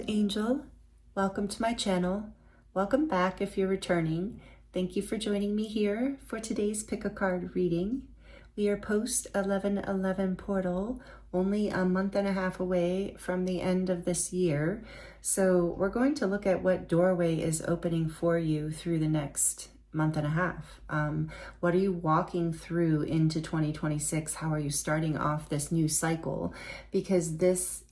Earth Angel. Welcome to my channel. Welcome back if you're returning. Thank you for joining me here for today's pick a card reading. We are post 11/11 portal, only a month and a half away from the end of this year. So we're going to look at what doorway is opening for you through the next month and a half. What are you walking through into 2026? How are you starting off this new cycle? Because this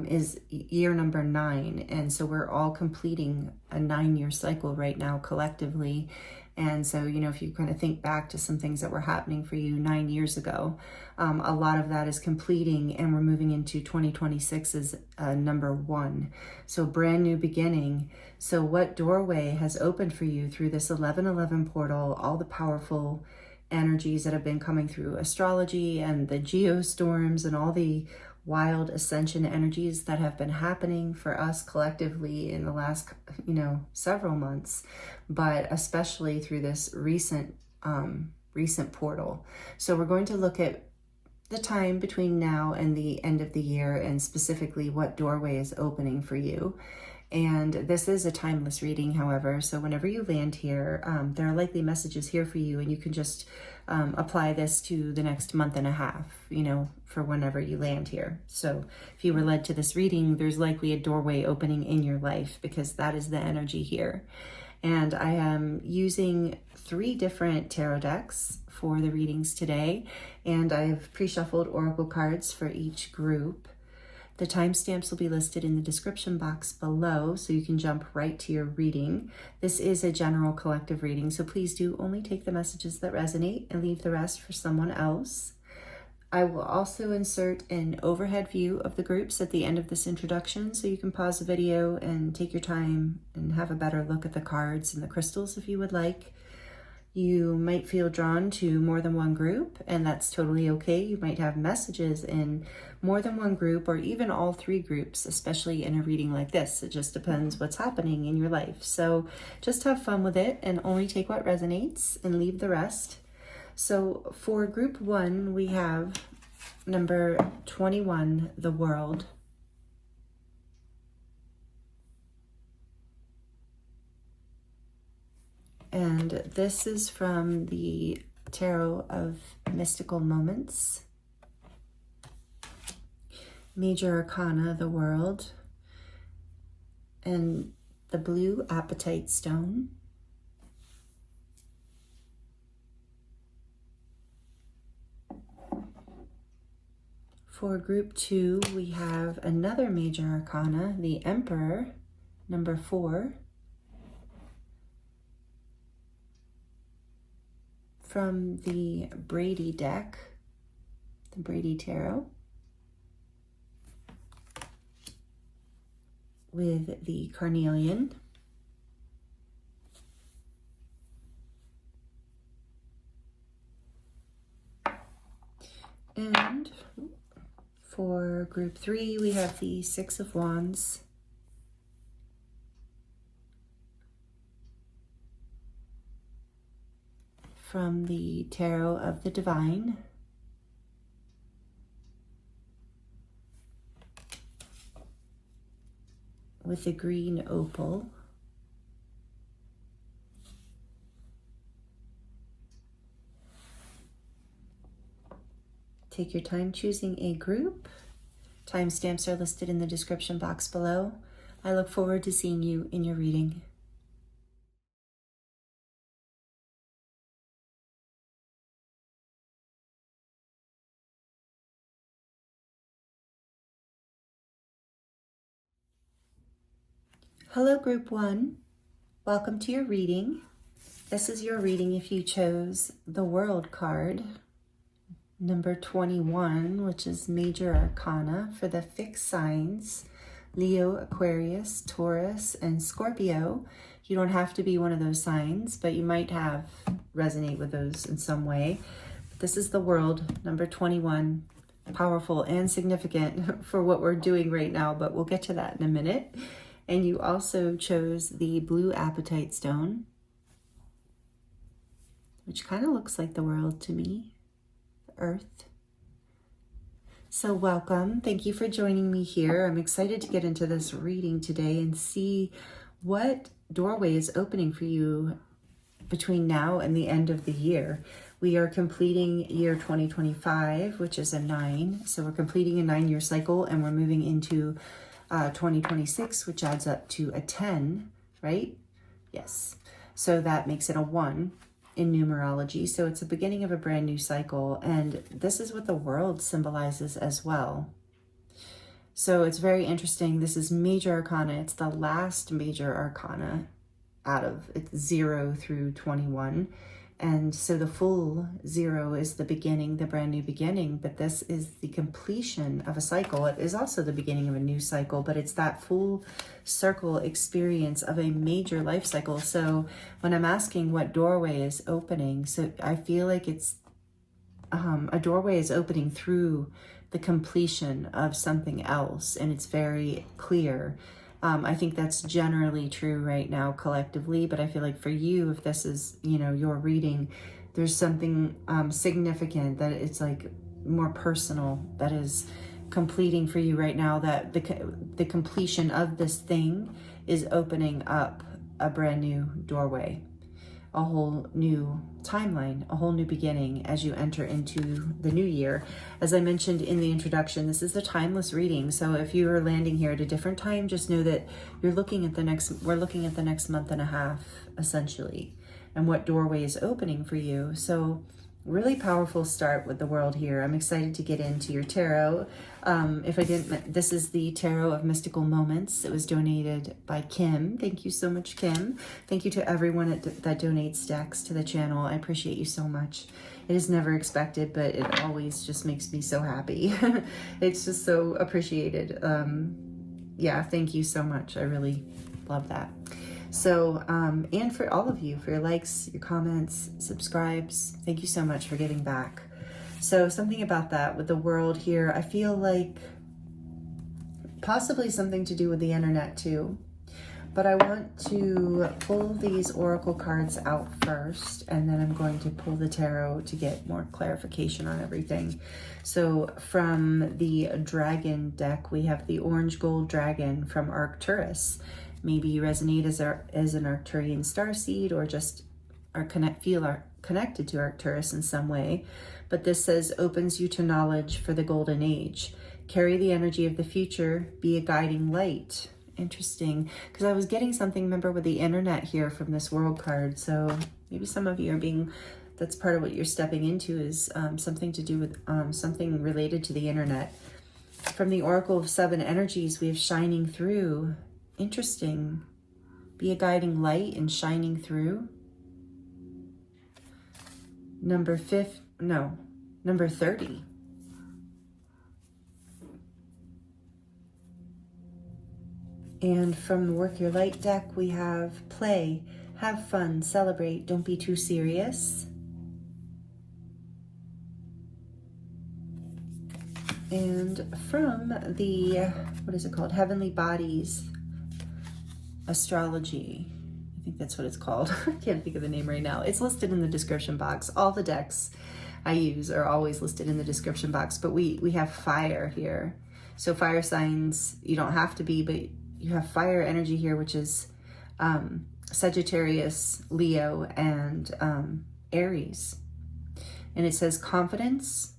is year number 9, and so we're all completing a 9-year cycle right now collectively. And so, you know, if you kind of think back to some things that were happening for you 9 years ago, a lot of that is completing, and we're moving into 2026 as number 1. So brand new beginning. So what doorway has opened for you through this 11/11 portal, all the powerful energies that have been coming through astrology and the geostorms and all the wild ascension energies that have been happening for us collectively in the last, several months, but especially through this recent portal. So we're going to look at the time between now and the end of the year, and specifically what doorway is opening for you. And this is a timeless reading, however, so whenever you land here, there are likely messages here for you, and you can just apply this to the next month and a half, for whenever you land here. So if you were led to this reading, there's likely a doorway opening in your life, because that is the energy here. And I am using 3 different tarot decks for the readings today, and I've pre-shuffled oracle cards for each group. The timestamps will be listed in the description box below, so you can jump right to your reading. This is a general collective reading, so please do only take the messages that resonate and leave the rest for someone else. I will also insert an overhead view of the groups at the end of this introduction, so you can pause the video and take your time and have a better look at the cards and the crystals if you would like. You might feel drawn to more than one group, and that's totally okay. You might have messages in more than one group, or even all 3 groups, especially in a reading like this. It just depends what's happening in your life. So just have fun with it and only take what resonates and leave the rest. So for group 1, we have number 21, the world. And this is from the Tarot of Mystical Moments. Major Arcana, the world. And the blue Apatite stone. For group 2, we have another Major Arcana, the Emperor, number 4. From the Brady deck, the Brady Tarot, with the Carnelian. And for group 3, we have the 6 of Wands, from the Tarot of the Divine, with the green opal. Take your time choosing a group. Timestamps are listed in the description box below. I look forward to seeing you in your reading. Hello, group 1. Welcome to your reading. This is your reading if you chose the World card, number 21, which is Major Arcana for the fixed signs, Leo, Aquarius, Taurus, and Scorpio. You don't have to be one of those signs, but you might resonate with those in some way. This is the World, number 21, powerful and significant for what we're doing right now, but we'll get to that in a minute. And you also chose the blue Apatite stone, which kind of looks like the world to me, the earth. So welcome. Thank you for joining me here. I'm excited to get into this reading today and see what doorway is opening for you between now and the end of the year. We are completing year 2025, which is a 9. So we're completing a 9-year cycle and we're moving into 2026, which adds up to a 10, right? Yes. So that makes it a 1 in numerology. So it's the beginning of a brand new cycle. And this is what the world symbolizes as well. So it's very interesting. This is major arcana. It's the last major arcana out of it's 0 through 21. And so the full 0 is the beginning, the brand new beginning, but this is the completion of a cycle. It is also the beginning of a new cycle, but it's that full circle experience of a major life cycle. So when I'm asking what doorway is opening, so I feel like it's a doorway is opening through the completion of something else, and it's very clear. I think that's generally true right now collectively, but I feel like for you, if this is, your reading, there's something significant that it's like more personal that is completing for you right now, that the completion of this thing is opening up a brand new doorway, a whole new timeline, a whole new beginning as you enter into the new year. As I mentioned in the introduction, this is a timeless reading. So if you are landing here at a different time, just know that we're looking at the next month and a half, essentially, and what doorway is opening for you. So really powerful start with the world here. I'm excited to get into your tarot. If I didn't, this is the Tarot of Mystical Moments. It was donated by Kim. Thank you so much, Kim. Thank you to everyone that donates decks to the channel. I appreciate you so much. It is never expected, but it always just makes me so happy. It's just so appreciated. Yeah, thank you so much. I really love that. So, and for all of you, for your likes, your comments, subscribes, thank you so much for giving back. So something about that with the world here, I feel like possibly something to do with the internet too. But I want to pull these oracle cards out first, and then I'm going to pull the tarot to get more clarification on everything. So from the dragon deck, we have the orange gold dragon from Arcturus. Maybe you resonate as an Arcturian starseed, or just feel connected to Arcturus in some way. But this says, opens you to knowledge for the golden age. Carry the energy of the future. Be a guiding light. Interesting, because I was getting something, remember, with the internet here from this world card. So maybe some of you are that's part of what you're stepping into, is something to do with something related to the internet. From the Oracle of 7 Energies, we have shining through. Interesting. Be a guiding light and shining through. Number 30. And from the Work Your Light deck, we have play, have fun, celebrate, don't be too serious. And from the, what is it called? Heavenly Bodies Astrology. I think that's what it's called. I can't think of the name right now. It's listed in the description box. All the decks I use are always listed in the description box, but we have fire here. So fire signs, you don't have to be, but you have fire energy here, which is Sagittarius, Leo, and Aries. And it says confidence,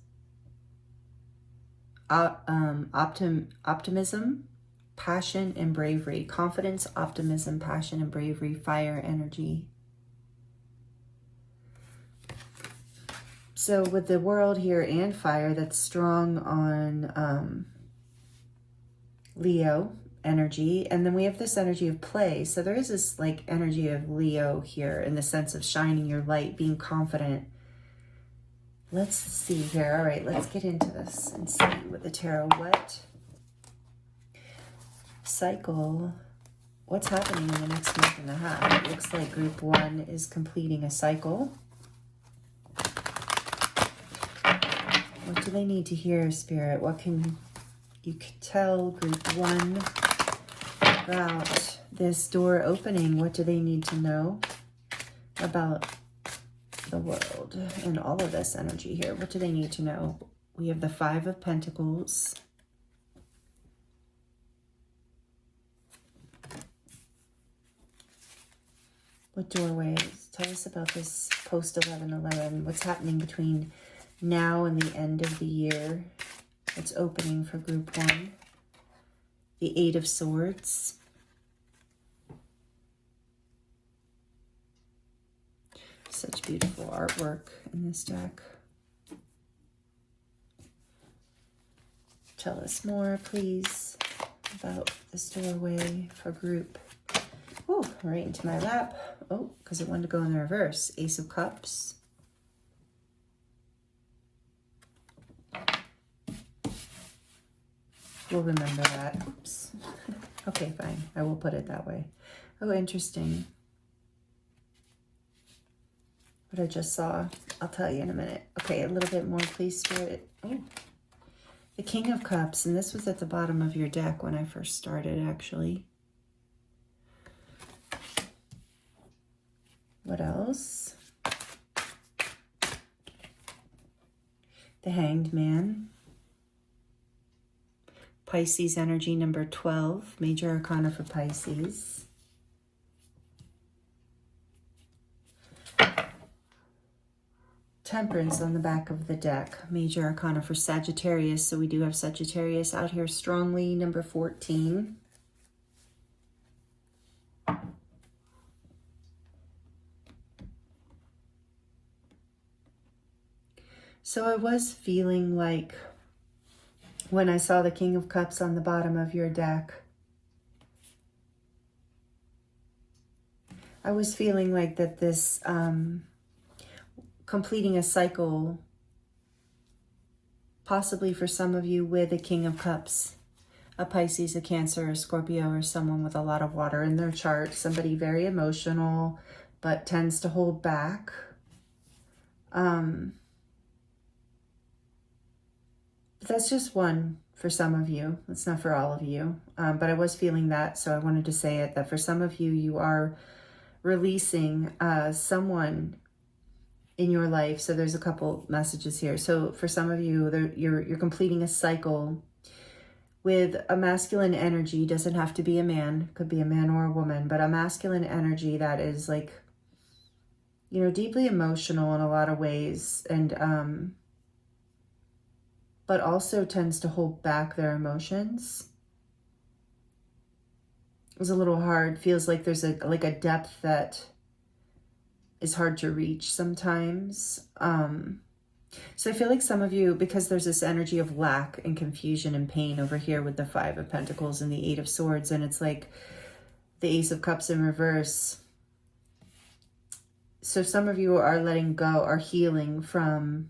optimism, passion, and bravery. Confidence, optimism, passion, and bravery, fire energy. So with the world here and fire, that's strong on Leo energy. And then we have this energy of play. So there is this like energy of Leo here in the sense of shining your light, being confident. Let's see here. All right, let's get into this and see with the tarot. What cycle, what's happening in the next month and a half? It looks like group 1 is completing a cycle. What do they need to hear, Spirit? What can you tell group 1 about this door opening? What do they need to know about the world and all of this energy here? What do they need to know We have the Five of Pentacles. What doorways? Tell us about this post 11/11. What's happening between now and the end of the year? What's opening for group 1? The Eight of Swords. Such beautiful artwork in this deck. Tell us more, please, about this doorway for group. Oh, right into my lap. Oh, because it wanted to go in the reverse. Ace of Cups. We'll remember that. Oops. Okay, fine. I will put it that way. Oh, interesting. What I just saw. I'll tell you in a minute. Okay, a little bit more, please, Spirit. Oh, the King of Cups. And this was at the bottom of your deck when I first started, actually. What else? The Hanged Man. Pisces energy number 12. Major Arcana for Pisces. Temperance on the back of the deck. Major Arcana for Sagittarius. So we do have Sagittarius out here strongly. Number 14. So I was feeling like when I saw the King of Cups on the bottom of your deck, I was feeling like that this completing a cycle, possibly for some of you with a King of Cups, a Pisces, a Cancer, a Scorpio, or someone with a lot of water in their chart, somebody very emotional, but tends to hold back. That's just one for some of you. It's not for all of you. But I was feeling that, so I wanted to say it, that for some of you, you are releasing someone in your life. So there's a couple messages here. So for some of you, you're completing a cycle with a masculine energy. Doesn't have to be a man, could be a man or a woman, but a masculine energy that is like, you know, deeply emotional in a lot of ways, and but also tends to hold back their emotions. It was a little hard. Feels like there's a depth that is hard to reach sometimes. So I feel like some of you, because there's this energy of lack and confusion and pain over here with the Five of Pentacles and the Eight of Swords, and it's like the Ace of Cups in reverse. So some of you are letting go, are healing from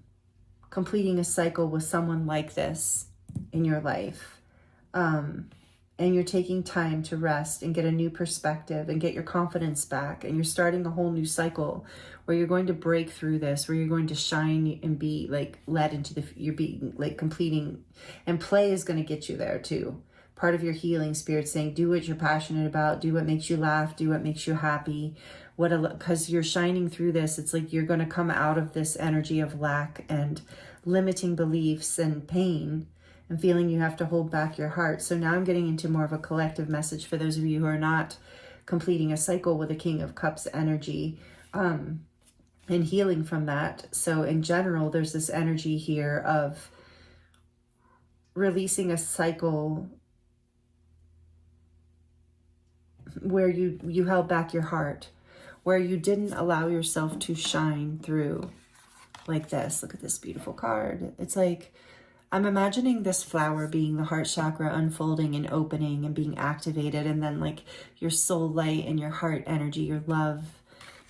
completing a cycle with someone like this in your life. And you're taking time to rest and get a new perspective and get your confidence back. And you're starting a whole new cycle where you're going to break through this, where you're going to shine and be like led into you're being like completing, and play is going to get you there too. Part of your healing spirit saying, do what you're passionate about, do what makes you laugh, do what makes you happy. Because you're shining through this, it's like you're going to come out of this energy of lack and limiting beliefs and pain and feeling you have to hold back your heart. So now I'm getting into more of a collective message for those of you who are not completing a cycle with a King of Cups energy, and healing from that. So in general, there's this energy here of releasing a cycle where you held back your heart, where you didn't allow yourself to shine through like this. Look at this beautiful card. It's like, I'm imagining this flower being the heart chakra unfolding and opening and being activated, and then like your soul light and your heart energy, your love,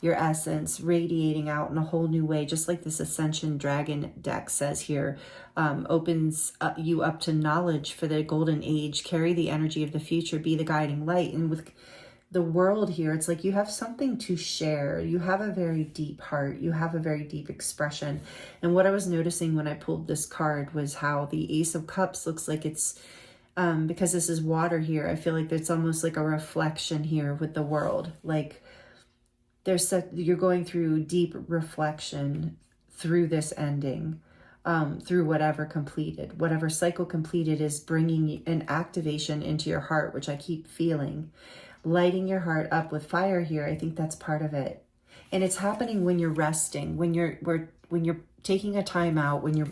your essence radiating out in a whole new way, just like this Ascension Dragon deck says here, opens you up to knowledge for the golden age, carry the energy of the future, be the guiding light. And with the world here, it's like you have something to share. You have a very deep heart. You have a very deep expression. And what I was noticing when I pulled this card was how the Ace of Cups looks like it's, because this is water here, I feel like it's almost like a reflection here with the world. Like you're going through deep reflection through this ending. through whatever cycle completed is bringing an activation into your heart, which I keep feeling. Lighting your heart up with fire here, I think that's part of it. And it's happening when you're resting, when you're taking a time out, when you're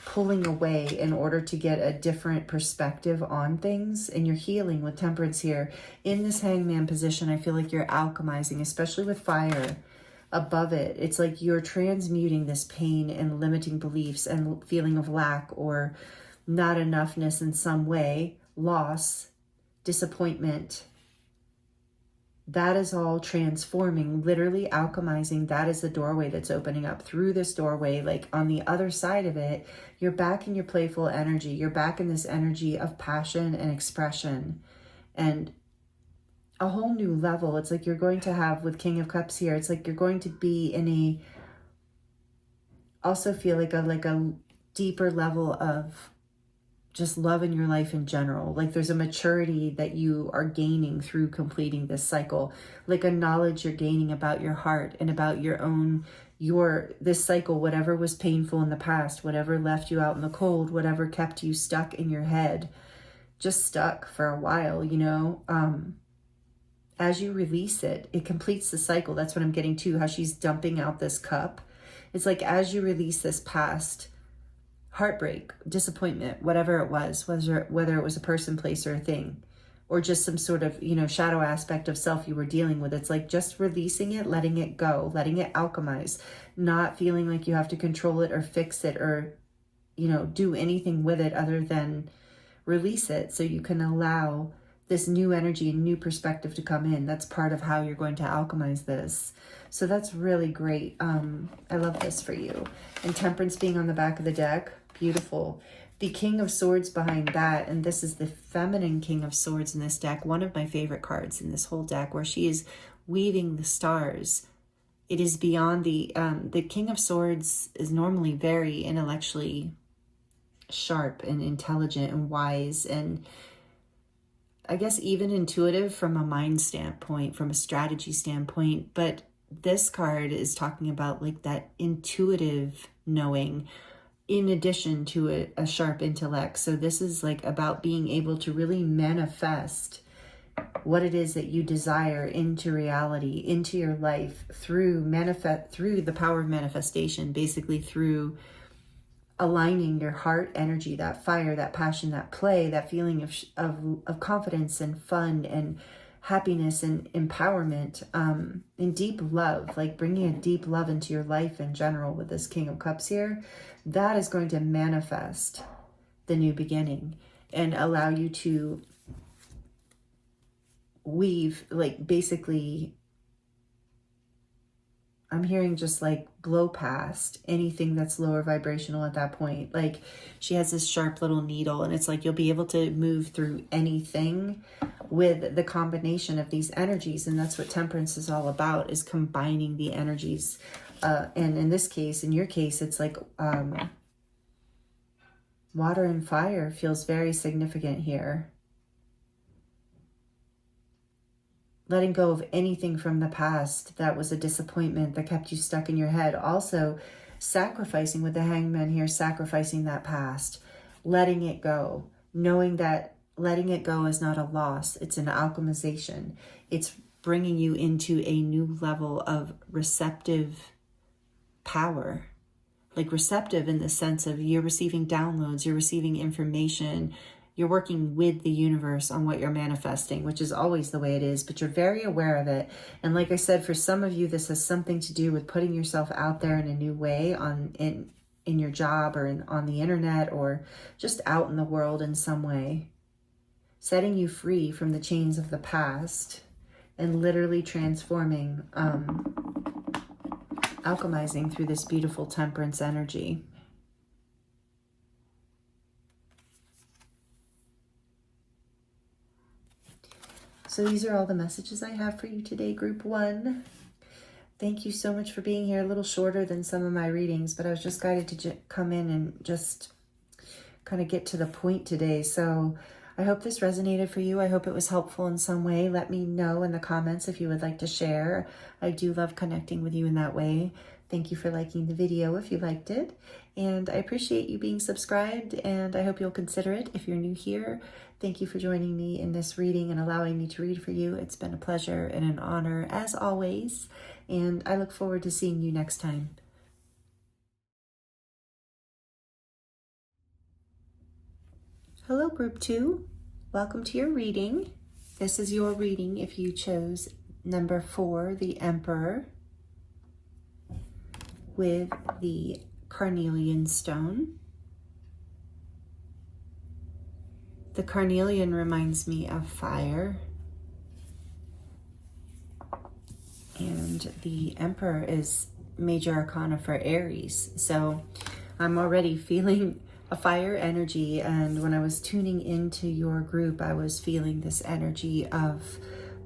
pulling away in order to get a different perspective on things, and you're healing with temperance here. In this hangman position, I feel like you're alchemizing, especially with fire above it. It's like you're transmuting this pain and limiting beliefs and feeling of lack or not enoughness in some way, loss, disappointment. That is all transforming, literally alchemizing. That is the doorway that's opening up. Through this doorway, like on the other side of it, you're back in your playful energy. You're back in this energy of passion and expression and a whole new level. It's like you're going to have, with King of Cups here, it's like you're going to be in a, also feel like a deeper level of just love in your life in general. Like there's a maturity that you are gaining through completing this cycle, like a knowledge you're gaining about your heart and about this cycle, whatever was painful in the past, whatever left you out in the cold, whatever kept you stuck in your head, just stuck for a while, you know. As you release it, it completes the cycle. That's what I'm getting to, how she's dumping out this cup. It's like as you release this past heartbreak, disappointment, whatever it was, whether it was a person, place, or a thing, or just some sort of, you know, shadow aspect of self you were dealing with. It's like just releasing it, letting it go, letting it alchemize, not feeling like you have to control it or fix it or, you know, do anything with it other than release it so you can allow this new energy and new perspective to come in. That's part of how you're going to alchemize this. So that's really great. I love this for you. And Temperance being on the back of the deck, beautiful. The King of Swords behind that, and this is the feminine King of Swords in this deck, one of my favorite cards in this whole deck, where she is weaving the stars. It is beyond the King of Swords is normally very intellectually sharp and intelligent and wise, and I guess even intuitive from a mind standpoint, from a strategy standpoint. But this card is talking about like that intuitive knowing in addition to a sharp intellect. So this is like about being able to really manifest what it is that you desire into reality, into your life through the power of manifestation, basically through aligning your heart energy, that fire, that passion, that play, that feeling of confidence and fun and happiness and empowerment, and deep love, like bringing a deep love into your life in general with this King of Cups here. That is going to manifest the new beginning and allow you to weave, like basically, I'm hearing just like blow past anything that's lower vibrational at that point. Like she has this sharp little needle, and it's like you'll be able to move through anything with the combination of these energies. And that's what Temperance is all about, is combining the energies. And in this case, in your case, it's like water and fire feels very significant here. Letting go of anything from the past that was a disappointment that kept you stuck in your head. Also, sacrificing with the Hangman here, sacrificing that past, letting it go, knowing that letting it go is not a loss. It's an alchemization. It's bringing you into a new level of receptive power. Like receptive in the sense of you're receiving downloads, you're receiving information, you're working with the universe on what you're manifesting, which is always the way it is, but you're very aware of it. And like I said, for some of you, this has something to do with putting yourself out there in a new way in your job or on the internet or just out in the world in some way, setting you free from the chains of the past and literally transforming, alchemizing through this beautiful Temperance energy. So these are all the messages I have for you today, Group 1. Thank you so much for being here. A little shorter than some of my readings, but I was just guided to come in and just kind of get to the point today. So I hope this resonated for you. I hope it was helpful in some way. Let me know in the comments if you would like to share. I do love connecting with you in that way. Thank you for liking the video if you liked it. And I appreciate you being subscribed, and I hope you'll consider it if you're new here. Thank you for joining me in this reading and allowing me to read for you. It's been a pleasure and an honor as always, and I look forward to seeing you next time. Hello, Group 2. Welcome to your reading. This is your reading if you chose number 4, the Emperor, with the Carnelian stone. The Carnelian reminds me of fire, and the Emperor is major arcana for Aries. So I'm already feeling a fire energy, and when I was tuning into your group, I was feeling this energy of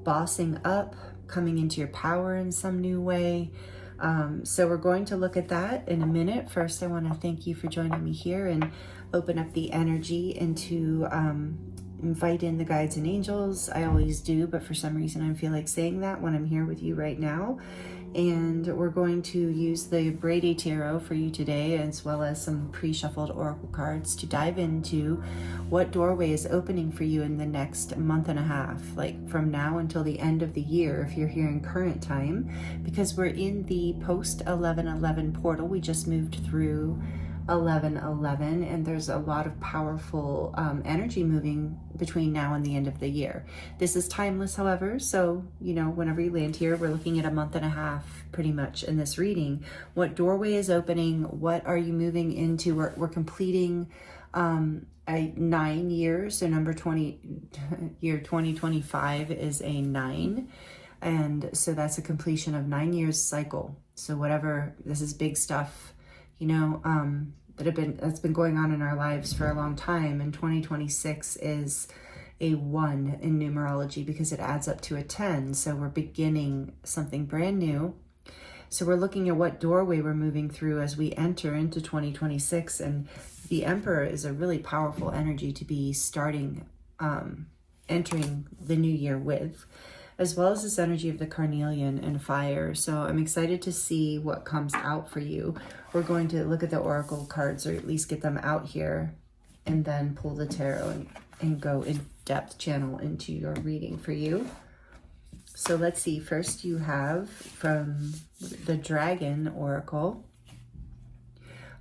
bossing up, coming into your power in some new way. So we're going to look at that in a minute. First, I want to thank you for joining me here and open up the energy and to invite in the guides and angels. I always do, but for some reason I feel like saying that when I'm here with you right now. And we're going to use the Brady Tarot for you today, as well as some pre-shuffled oracle cards to dive into what doorway is opening for you in the next month and a half, like from now until the end of the year if you're here in current time, because we're in the post 11/11 portal. We just moved through 11/11, and there's a lot of powerful energy moving between now and the end of the year. This is timeless, however, so whenever you land here, we're looking at a month and a half pretty much in this reading. What doorway is opening? What are you moving into? We're completing 9 years, so number 20, year 2025 is a 9, and so that's a completion of 9 years cycle. So whatever, this is big stuff, that's been going on in our lives for a long time. And 2026 is a 1 in numerology because it adds up to a 10. So we're beginning something brand new. So we're looking at what doorway we're moving through as we enter into 2026. And the Emperor is a really powerful energy to be starting, entering the new year with, as well as this energy of the Carnelian and fire. So I'm excited to see what comes out for you. We're going to look at the oracle cards, or at least get them out here, and then pull the tarot and go in depth channel into your reading for you. So let's see. First you have from the Dragon Oracle,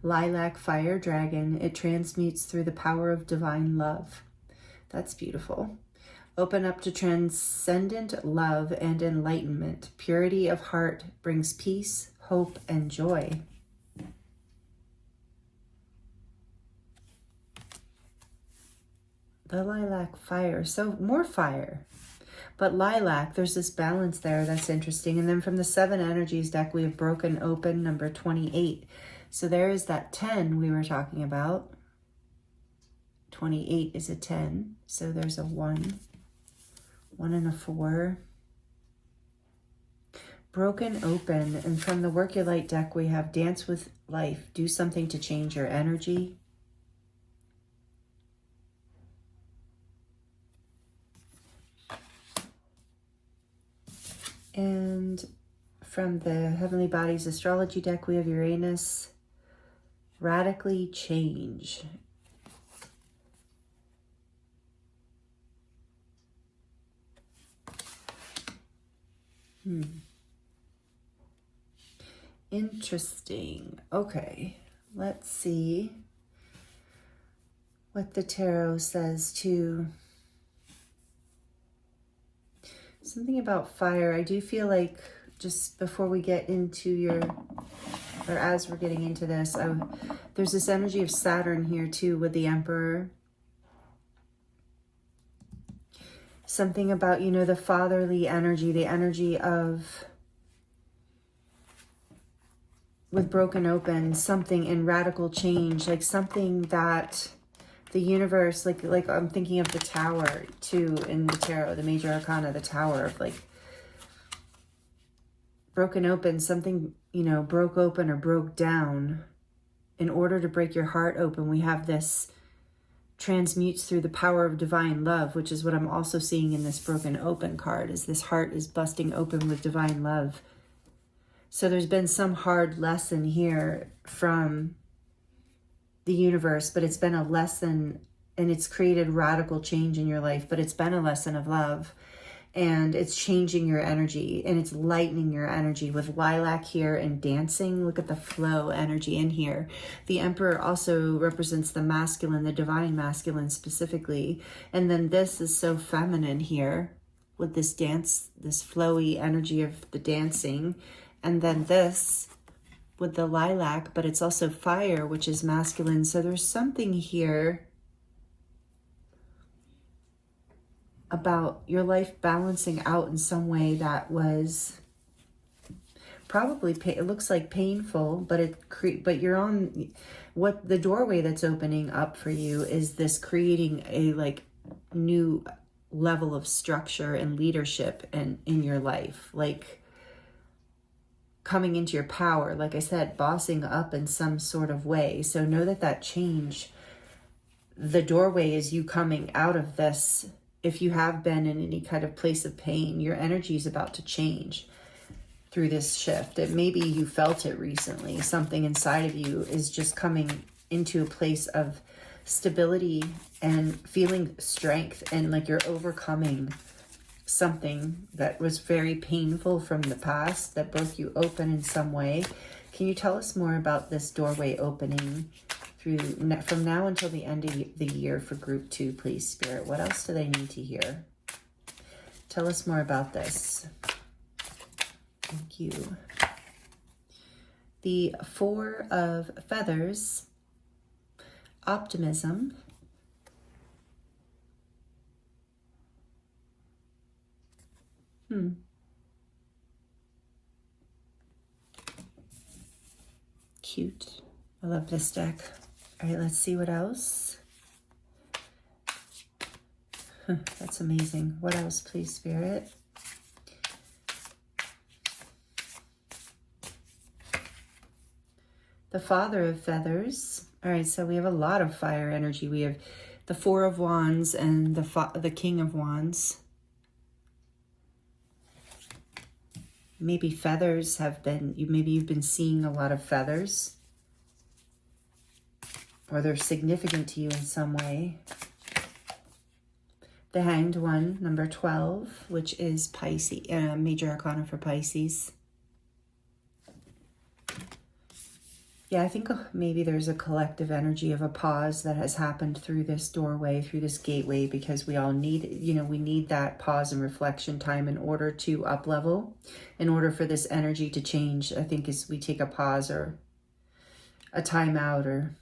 Lilac Fire Dragon. It transmutes through the power of divine love. That's beautiful. Open up to transcendent love and enlightenment. Purity of heart brings peace, hope, and joy. The lilac fire, so more fire. But lilac, there's this balance there that's interesting. And then from the 7 Energies deck, we have broken open number 28. So there is that 10 we were talking about. 28 is a 10, so there's a 1. 1 and a 4. Broken open. And from the Work Your Light deck, we have Dance with Life. Do something to change your energy. And from the Heavenly Bodies Astrology deck, we have Uranus. Radically change. Interesting. Okay, let's see what the tarot says to something about fire. I do feel like just before we get into or as we're getting into this, there's this energy of Saturn here too with the Emperor. Something about, the fatherly energy, the energy of, with broken open, something in radical change, like something that the universe, like I'm thinking of the Tower too in the tarot, the major arcana, the Tower of broken open, something, broke open or broke down. In order to break your heart open, we have this transmutes through the power of divine love, which is what I'm also seeing in this broken open card, is this heart is busting open with divine love. So there's been some hard lesson here from the universe, but it's been a lesson, and it's created radical change in your life, but it's been a lesson of love, and it's changing your energy, and it's lightening your energy with lilac here and dancing. Look at the flow energy in here. The Emperor also represents the masculine, the divine masculine specifically. And then this is so feminine here with this dance, this flowy energy of the dancing. And then this with the lilac, but it's also fire, which is masculine. So there's something here about your life balancing out in some way that was probably, it looks like painful, but you're on, what the doorway that's opening up for you is this creating a like new level of structure and leadership in your life, like coming into your power, like I said, bossing up in some sort of way. So know that change, the doorway is you coming out of this. If you have been in any kind of place of pain, your energy is about to change through this shift. And maybe you felt it recently. Something inside of you is just coming into a place of stability and feeling strength, and like you're overcoming something that was very painful from the past that broke you open in some way. Can you tell us more about this doorway opening from now until the end of the year for group 2, please, Spirit? What else do they need to hear? Tell us more about this. Thank you. The 4 of Feathers, optimism. Cute. I love this deck. All right, let's see what else. That's amazing. What else, please, Spirit? The Father of Feathers. All right, so we have a lot of fire energy. We have the 4 of Wands and the King of Wands. Maybe feathers have been, maybe you've been seeing a lot of feathers, or they're significant to you in some way. The Hanged One, number 12, which is Pisces, major arcana for Pisces. Yeah, I think maybe there's a collective energy of a pause that has happened through this doorway, through this gateway, because we all need, we need that pause and reflection time in order to up level, in order for this energy to change. I think as we take a pause or a timeout or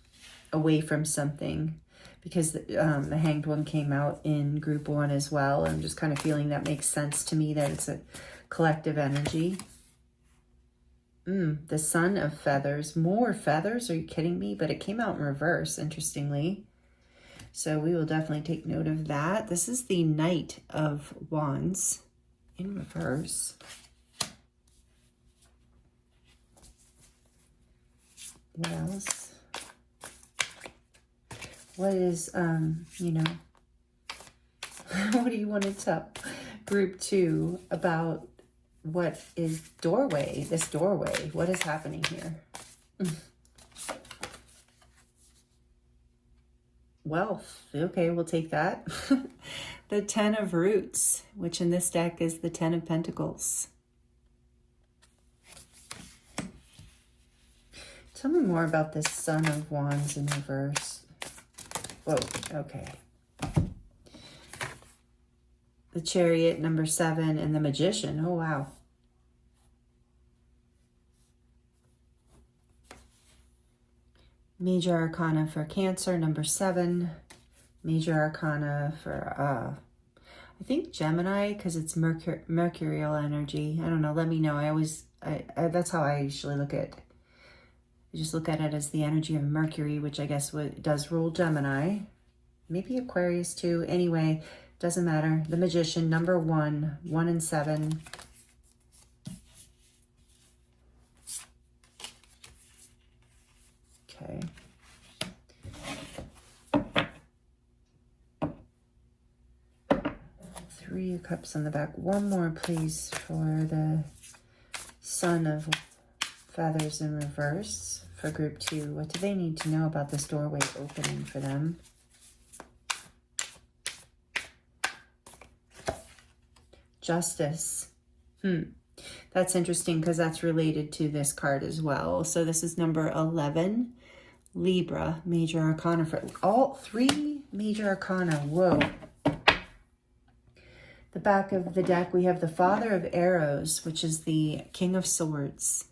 away from something, because the Hanged One came out in group 1 as well. I'm just kind of feeling that makes sense to me, that it's a collective energy. The Son of Feathers. More feathers? Are you kidding me? But it came out in reverse, interestingly. So we will definitely take note of that. This is the Knight of Wands in reverse. What else? What is, what do you want to tell group 2 about? What is doorway? This doorway. What is happening here? Wealth. Okay, we'll take that. The 10 of Roots, which in this deck is the 10 of Pentacles. Tell me more about this Son of Wands in reverse. Whoa, okay. The Chariot, number 7, and the Magician. Oh, wow. Major Arcana for Cancer, number 7. Major Arcana for, I think Gemini, because it's mercurial energy. I don't know. Let me know. That's how I usually look at it. I just look at it as the energy of Mercury, which I guess does rule Gemini. Maybe Aquarius too. Anyway, doesn't matter. The Magician, number 1, 1 and 7. Okay. Three of Cups on the back. One more, please, for the Son of Feathers in reverse for group 2. What do they need to know about this doorway opening for them? Justice. That's interesting because that's related to this card as well. So this is number 11, Libra, major arcana for all 3 major arcana. Whoa. The back of the deck, we have the Father of Arrows, which is the King of Swords.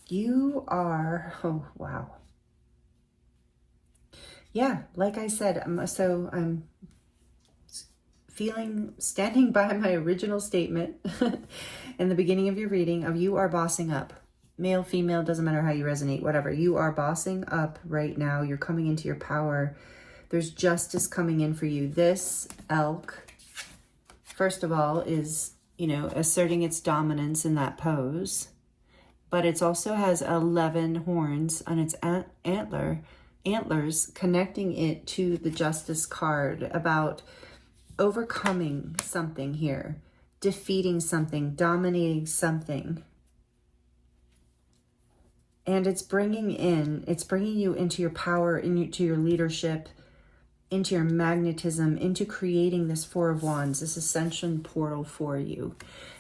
You are, oh, wow. Yeah, like I said, I'm standing by my original statement in the beginning of your reading of you are bossing up. Male, female, doesn't matter how you resonate, whatever. You are bossing up right now. You're coming into your power. There's justice coming in for you. This elk, first of all, is, you know, asserting its dominance in that pose. But it also has 11 horns on its antlers, connecting it to the Justice card about overcoming something here, defeating something, dominating something. And it's bringing you into your power, into your leadership, into your magnetism, into creating this Four of Wands, this ascension portal for you.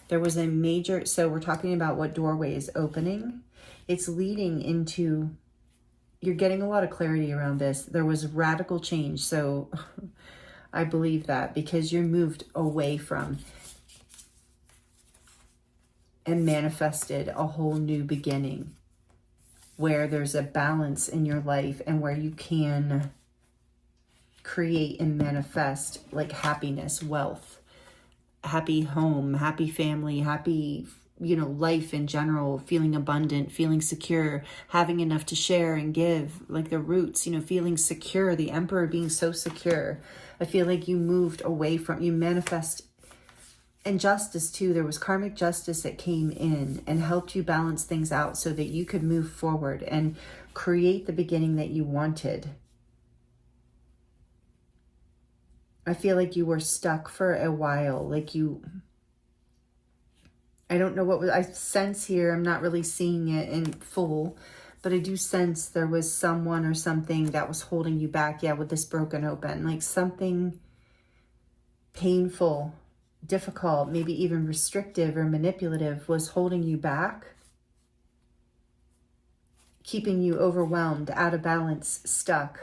There was a major, so we're talking about what doorway is opening. It's leading into, you're getting a lot of clarity around this. There was radical change. So I believe that because you're moved away from and manifested a whole new beginning where there's a balance in your life and where you can create and manifest like happiness, wealth, happy home, happy family, happy, you know, life in general, feeling abundant, feeling secure, having enough to share and give, like the roots, you know, feeling secure, the Emperor being so secure. I feel like you moved away from, you manifest, and justice too. There was karmic justice that came in and helped you balance things out so that you could move forward and create the beginning that you wanted. I feel like you were stuck for a while, like I don't know what I sense here. I'm not really seeing it in full, but I do sense there was someone or something that was holding you back. Yeah, with this broken open, like something painful, difficult, maybe even restrictive or manipulative was holding you back, keeping you overwhelmed, out of balance, stuck,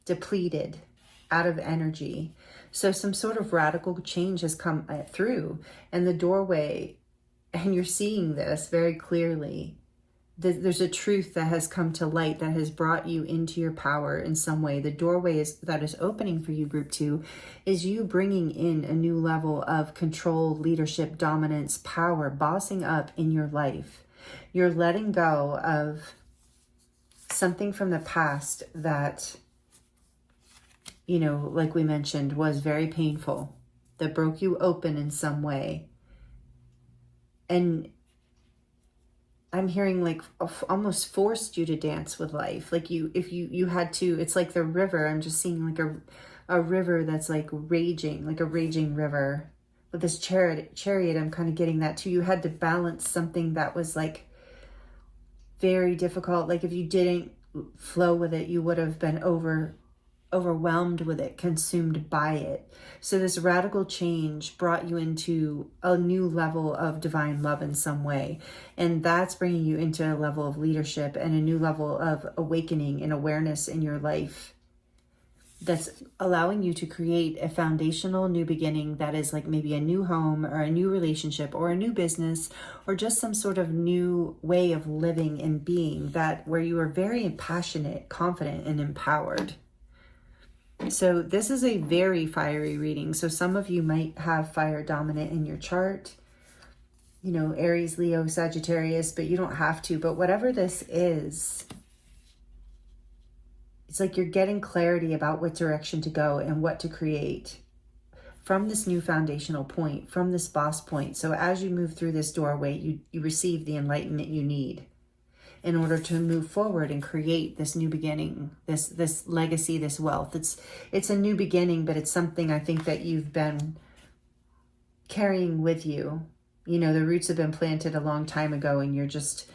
depleted, out of energy. So some sort of radical change has come through, and the doorway, and you're seeing this very clearly. There's a truth that has come to light that has brought you into your power in some way. The doorway that is opening for you, group 2, is you bringing in a new level of control, leadership, dominance, power, bossing up in your life. You're letting go of something from the past that, you know, like we mentioned, was very painful, that broke you open in some way. And I'm hearing like almost forced you to dance with life. Like if you had to, it's like the river. I'm just seeing like a river that's like raging, like a raging river. With this chariot, I'm kind of getting that too. You had to balance something that was like very difficult. Like if you didn't flow with it, you would have been overwhelmed with it, consumed by it. So this radical change brought you into a new level of divine love in some way. And that's bringing you into a level of leadership and a new level of awakening and awareness in your life. That's allowing you to create a foundational new beginning that is like maybe a new home or a new relationship or a new business or just some sort of new way of living and being, that where you are very passionate, confident, and empowered. So this is a very fiery reading. So some of you might have fire dominant in your chart, you know, Aries, Leo, Sagittarius, but you don't have to. But whatever this is, it's like you're getting clarity about what direction to go and what to create from this new foundational point, from this boss point. So as you move through this doorway, you receive the enlightenment you need in order to move forward and create this new beginning, this legacy, this wealth. It's a new beginning, but it's something I think that you've been carrying with you. You know, the roots have been planted a long time ago, and you're just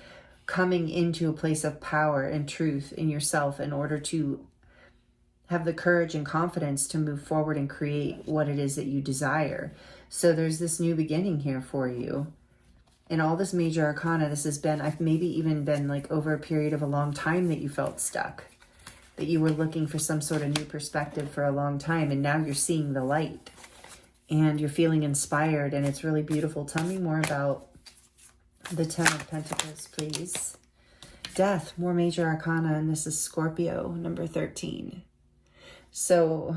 coming into a place of power and truth in yourself in order to have the courage and confidence to move forward and create what it is that you desire. So there's this new beginning here for you. And all this major arcana, this has been, I've maybe even been like over a period of a long time that you felt stuck, that you were looking for some sort of new perspective for a long time, and now you're seeing the light and you're feeling inspired, and it's really beautiful. Tell me more about the Ten of Pentacles, please. Death, more major arcana, and this is Scorpio, number 13. So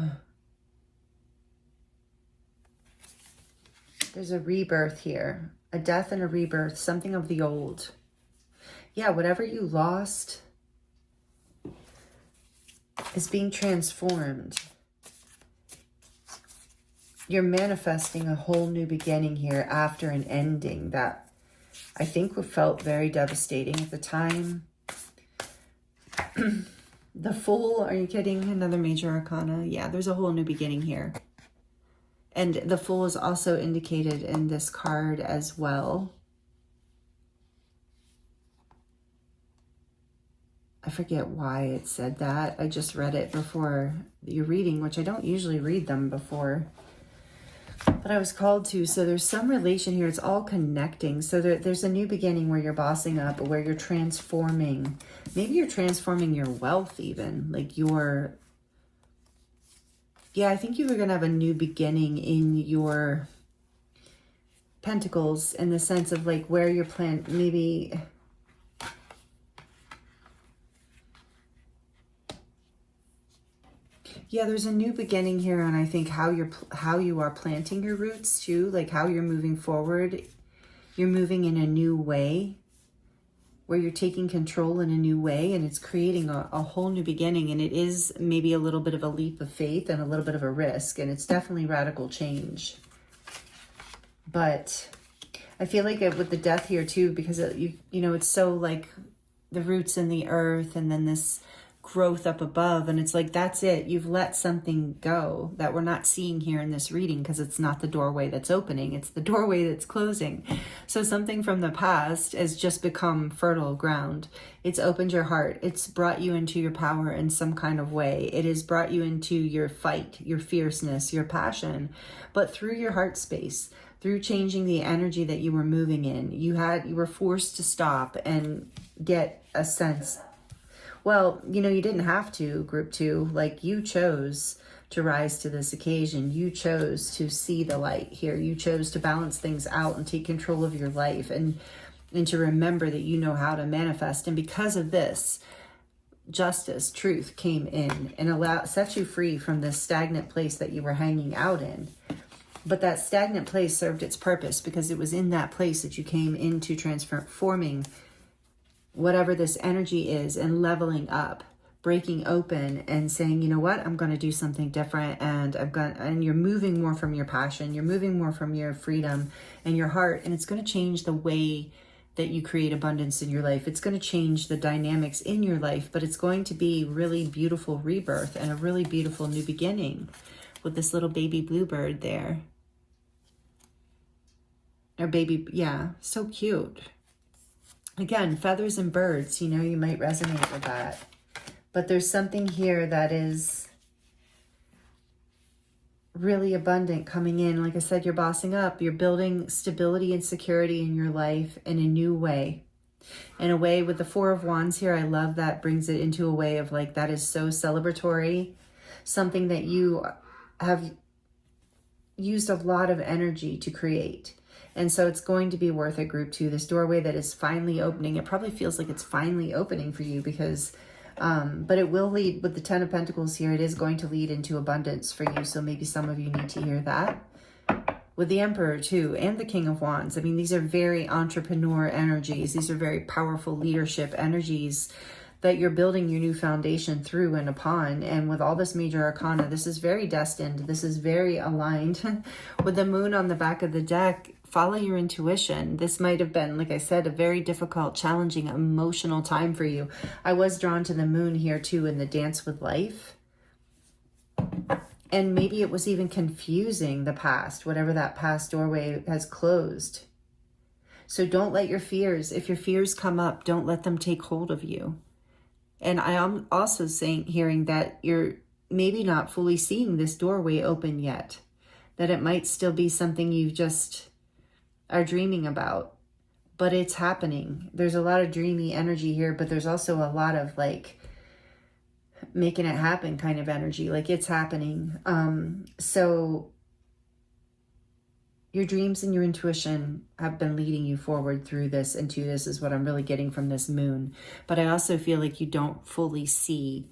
there's a rebirth here, a death and a rebirth, something of the old. Yeah, whatever you lost is being transformed. You're manifesting a whole new beginning here after an ending that I think felt very devastating at the time. The Fool, are you kidding? Another major arcana. Yeah, there's a whole new beginning here. And the Fool is also indicated in this card as well. I forget why it said that. I just read it before your reading, which I don't usually read them before, but I was called to. So there's some relation here. It's all connecting. So there's a new beginning where you're bossing up, where you're transforming. Maybe you're transforming your wealth even. Like your... Yeah, I think you were going to have a new beginning in your pentacles in the sense of like where you're maybe... Yeah, there's a new beginning here, and I think how you are planting your roots too, like how you're moving forward. You're moving in a new way, where you're taking control in a new way, and it's creating a whole new beginning. And it is maybe a little bit of a leap of faith and a little bit of a risk, and it's definitely radical change. But I feel like with the death here too, because you know, it's so like the roots in the earth and then this growth up above, and it's like that's it. You've let something go that we're not seeing here in this reading, because it's not the doorway that's opening, it's the doorway that's closing. So something from the past has just become fertile ground. It's opened your heart. It's brought you into your power in some kind of way. It has brought you into your fight, your fierceness, your passion, but through your heart space, through changing the energy that you were moving in. You were forced to stop and get a sense. Well, you know, you didn't have to, group 2. Like, you chose to rise to this occasion. You chose to see the light here. You chose to balance things out and take control of your life, and to remember that you know how to manifest. And because of this, justice, truth came in and set you free from this stagnant place that you were hanging out in. But that stagnant place served its purpose, because it was in that place that you came into transforming whatever this energy is, and leveling up, breaking open and saying, you know what, I'm going to do something different. And you're moving more from your passion. You're moving more from your freedom and your heart. And it's going to change the way that you create abundance in your life. It's going to change the dynamics in your life, but it's going to be really beautiful rebirth and a really beautiful new beginning with this little baby bluebird there. Or baby, yeah, so cute. Again, feathers and birds, you know, you might resonate with that. But there's something here that is really abundant coming in. Like I said, you're bossing up. You're building stability and security in your life in a new way. In a way with the Four of Wands here, I love that. Brings it into a way of like, that is so celebratory. Something that you have used a lot of energy to create. And so it's going to be worth it, group 2. This doorway that is finally opening. It probably feels like it's finally opening for you, because, but it will lead, with the Ten of Pentacles here, it is going to lead into abundance for you. So maybe some of you need to hear that. With the Emperor too, and the King of Wands. I mean, these are very entrepreneur energies. These are very powerful leadership energies. that you're building your new foundation through and upon. And with all this major arcana, this is very destined. This is very aligned. With the moon on the back of the deck, follow your intuition. This might have been, like I said, a very difficult, challenging, emotional time for you. I was drawn to the moon here too in the dance with life. And maybe it was even confusing, the past, whatever that past doorway has closed. So don't let your fears, if your fears come up, don't let them take hold of you. And I am also hearing that you're maybe not fully seeing this doorway open yet, that it might still be something you just are dreaming about, but it's happening. There's a lot of dreamy energy here, but there's also a lot of like making it happen kind of energy, like it's happening. So your dreams and your intuition have been leading you forward through this, and to this is what I'm really getting from this moon. But I also feel like you don't fully see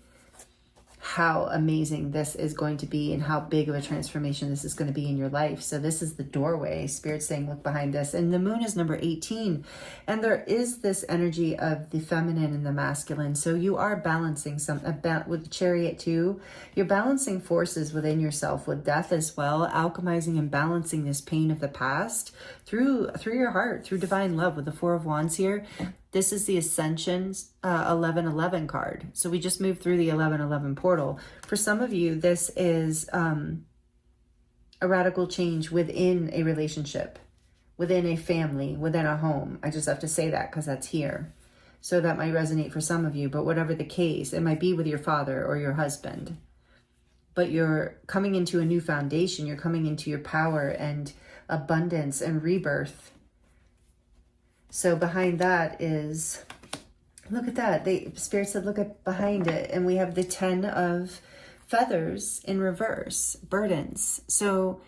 how amazing this is going to be and how big of a transformation this is going to be in your life. So this is the doorway. Spirit's saying, look behind this. And the moon is number 18. And there is this energy of the feminine and the masculine. So you are balancing with the Chariot too. You're balancing forces within yourself with death as well, alchemizing and balancing this pain of the past through your heart, through divine love with the Four of Wands here. This is the Ascension's 1111 card. So we just moved through the 1111 portal. For some of you, this is a radical change within a relationship, within a family, within a home. I just have to say that because that's here. So that might resonate for some of you, but whatever the case, it might be with your father or your husband. But you're coming into a new foundation. You're coming into your power and abundance and rebirth. So behind that is, look at that. Spirit said, look at behind it. And we have the 10 of feathers in reverse, burdens. So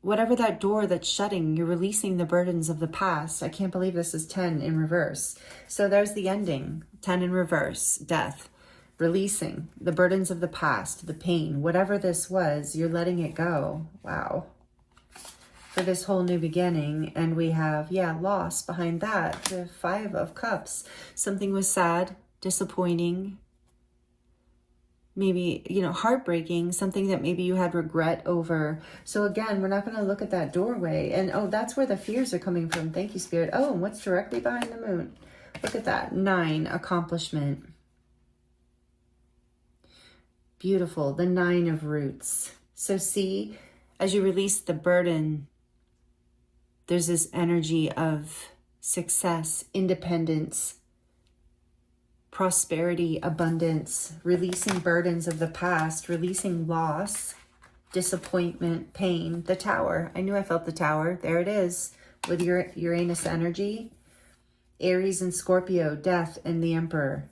whatever that door that's shutting, you're releasing the burdens of the past. I can't believe this is 10 in reverse. So there's the ending, 10 in reverse, death, releasing the burdens of the past, the pain, whatever this was, you're letting it go. Wow. For this whole new beginning. And we have, loss behind that, the 5 of Cups. Something was sad, disappointing, maybe, heartbreaking, something that maybe you had regret over. So again, we're not going to look at that doorway. And that's where the fears are coming from. Thank you, Spirit. Oh, and what's directly behind the moon? Look at that. 9, accomplishment. Beautiful. The 9 of roots. So see, as you release the burden, there's this energy of success, independence, prosperity, abundance, releasing burdens of the past, releasing loss, disappointment, pain. The Tower. I knew I felt the Tower. There it is with your Uranus energy. Aries and Scorpio, death and the Emperor.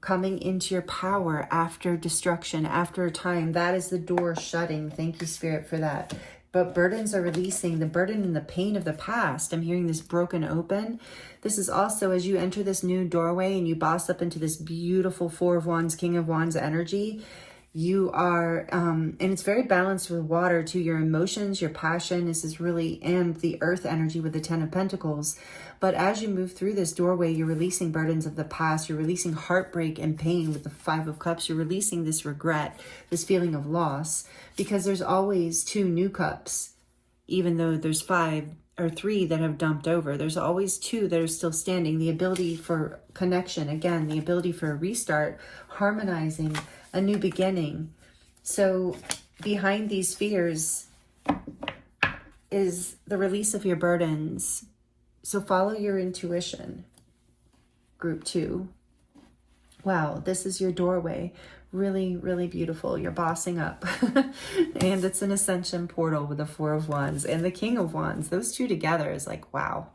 Coming into your power after destruction, after a time. That is the door shutting. Thank you, Spirit, for that. But burdens are releasing, the burden and the pain of the past. I'm hearing this broken open. This is also as you enter this new doorway and you boss up into this beautiful 4 of Wands, King of Wands energy. You are, and it's very balanced with water too. Your emotions, your passion, this is really, and the earth energy with the 10 of Pentacles. But as you move through this doorway, you're releasing burdens of the past. You're releasing heartbreak and pain with the 5 of Cups. You're releasing this regret, this feeling of loss, because there's always 2 new cups, even though there's 5 or 3 that have dumped over. There's always 2 that are still standing. The ability for connection, again, the ability for a restart, harmonizing, a new beginning. So behind these fears is the release of your burdens. So follow your intuition. Group 2. Wow, this is your doorway. Really, really beautiful. You're bossing up. And it's an ascension portal with the 4 of Wands and the King of Wands. Those 2 together is like, wow.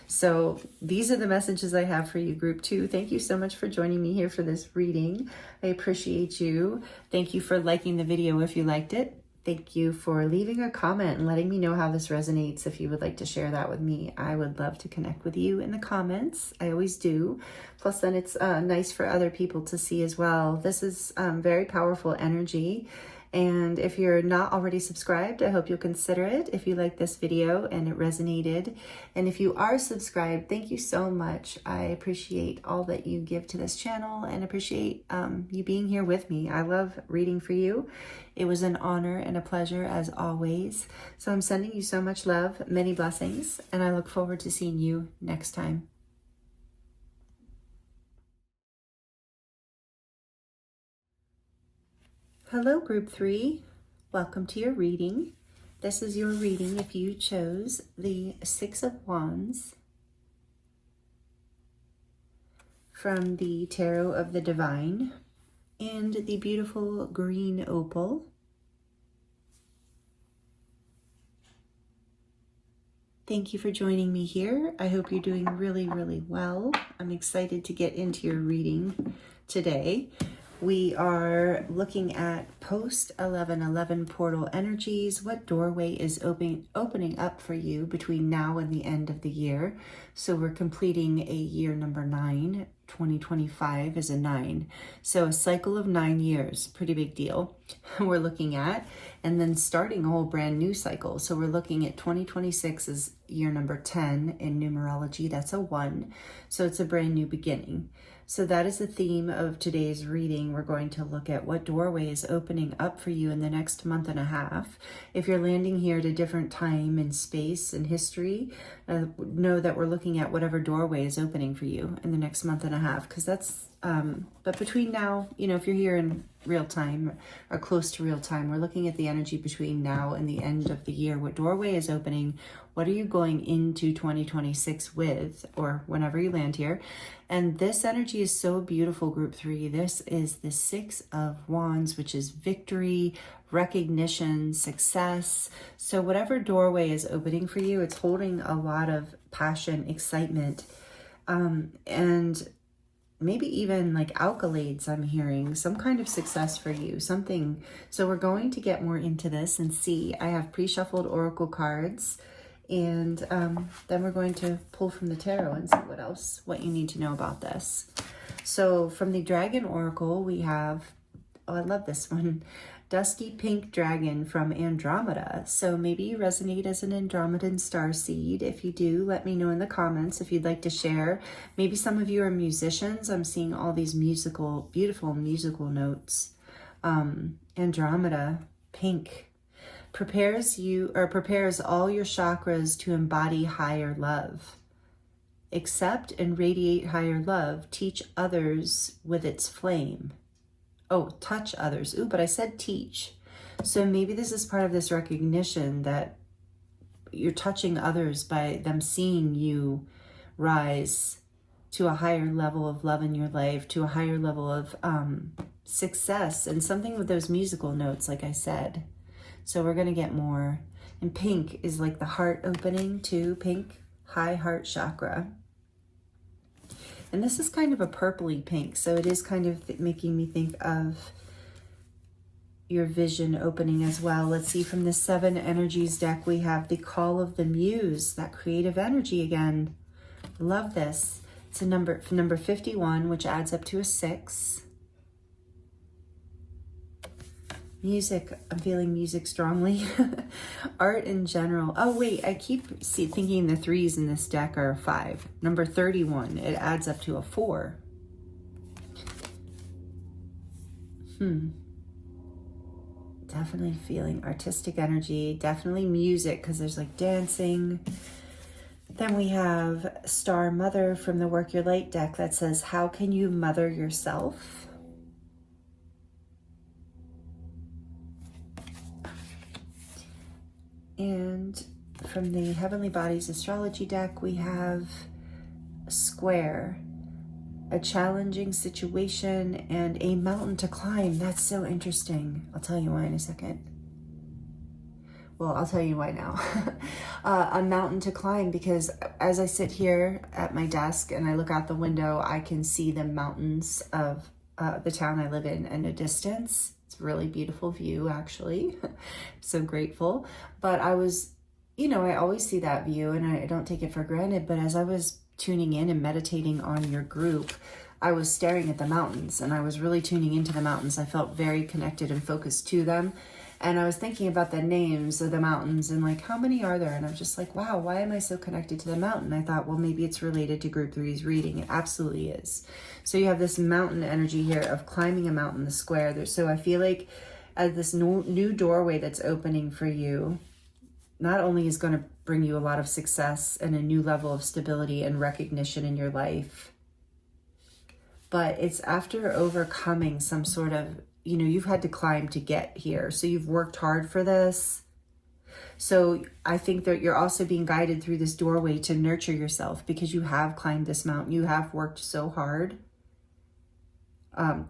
So these are the messages I have for you, Group 2. Thank you so much for joining me here for this reading. I appreciate you. Thank you for liking the video if you liked it. Thank you for leaving a comment and letting me know how this resonates. If you would like to share that with me, I would love to connect with you in the comments. I always do. Plus then it's nice for other people to see as well. This is very powerful energy. And if you're not already subscribed, I hope you'll consider it if you like this video and it resonated. And if you are subscribed, thank you so much. I appreciate all that you give to this channel and appreciate you being here with me. I love reading for you. It was an honor and a pleasure as always. So I'm sending you so much love, many blessings, and I look forward to seeing you next time. Hello, Group 3. Welcome to your reading. This is your reading if you chose the Six of Wands from the Tarot of the Divine and the beautiful green opal. Thank you for joining me here. I hope you're doing really, really well. I'm excited to get into your reading today. We are looking at post 11/11 portal energies. What doorway is opening up for you between now and the end of the year? So we're completing a year number 9. 2025 is a 9. So a cycle of 9 years, pretty big deal we're looking at. And then starting a whole brand new cycle. So we're looking at 2026 as year number 10 in numerology. That's a 1. So it's a brand new beginning. So that is the theme of today's reading. We're going to look at what doorway is opening up for you in the next month and a half. If you're landing here at a different time and space and history, know that we're looking at whatever doorway is opening for you in the next month and a half, because that's, but between now, if you're here in real time or close to real time, we're looking at the energy between now and the end of the year. What doorway is opening? What are you going into 2026 with, or whenever you land here? And this energy is so beautiful, Group 3. This is the Six of Wands, which is victory, recognition, success. So whatever doorway is opening for you, it's holding a lot of passion, excitement, and maybe even like accolades. I'm hearing some kind of success for you, something. So we're going to get more into this and see. I have pre-shuffled oracle cards, and then we're going to pull from the tarot and see what you need to know about this. So from the Dragon Oracle, we have, oh, I love this one, Dusky Pink Dragon from Andromeda. So maybe you resonate as an Andromedan starseed. If you do, let me know in the comments if you'd like to share. Maybe some of you are musicians. I'm seeing all these beautiful musical notes. Andromeda, pink, prepares all your chakras to embody higher love. Accept and radiate higher love. Teach others with its flame. Oh, touch others. Ooh, but I said teach. So maybe this is part of this recognition that you're touching others by them seeing you rise to a higher level of love in your life, to a higher level of success, and something with those musical notes, like I said. So we're going to get more. And pink is like the heart opening too. Pink, high heart chakra. And this is kind of a purpley pink. So it is kind of making me think of your vision opening as well. Let's see, from the 7 Energies deck, we have the Call of the Muse, that creative energy again. Love this. It's a number 51, which adds up to a 6. Music, I'm feeling music strongly. Art in general. Oh wait, I keep thinking the 3s in this deck are a 5. Number 31, it adds up to a 4. Definitely feeling artistic energy, definitely music, because there's like dancing. Then we have Star Mother from the Work Your Light deck that says, how can you mother yourself? And from the Heavenly Bodies Astrology deck, we have a square, a challenging situation, and a mountain to climb. That's so interesting. I'll tell you why in a second. Well, I'll tell you why now. A mountain to climb, because as I sit here at my desk and I look out the window, I can see the mountains of the town I live in a distance. It's a really beautiful view, actually. So grateful. But I was, I always see that view and I don't take it for granted. But as I was tuning in and meditating on your group, I was staring at the mountains and I was really tuning into the mountains. I felt very connected and focused to them. And I was thinking about the names of the mountains and like, how many are there? And I'm just like, wow, why am I so connected to the mountain? I thought, well, maybe it's related to group 3's reading. It absolutely is. So you have this mountain energy here of climbing a mountain, the square. So I feel like as this new doorway that's opening for you, not only is going to bring you a lot of success and a new level of stability and recognition in your life, but it's after overcoming some sort of, you've had to climb to get here. So you've worked hard for this. So I think that you're also being guided through this doorway to nurture yourself because you have climbed this mountain. You have worked so hard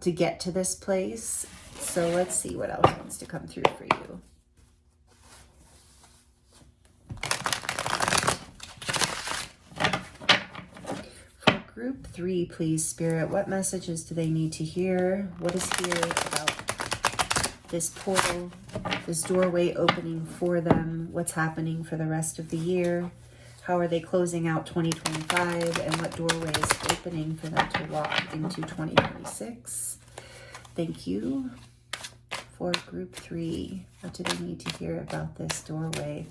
to get to this place. So let's see what else wants to come through for you. Group 3, please, Spirit. What messages do they need to hear? What is here about this portal, this doorway opening for them? What's happening for the rest of the year? How are they closing out 2025? And what doorway is opening for them to walk into 2026? Thank you. For group 3, what do they need to hear about this doorway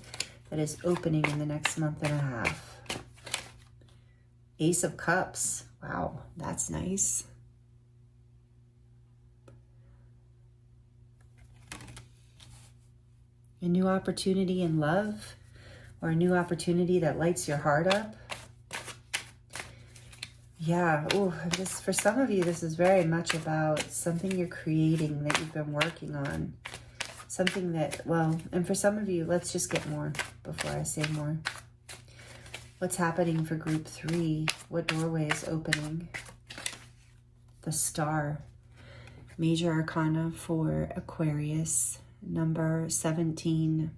that is opening in the next month and a half? Ace of Cups. Wow, that's nice. A new opportunity in love, or a new opportunity that lights your heart up. Yeah, this, for some of you, this is very much about something you're creating that you've been working on. Something that, and for some of you, let's just get more before I say more. What's happening for group 3? What doorway is opening? The Star. Major Arcana for Aquarius, number 17.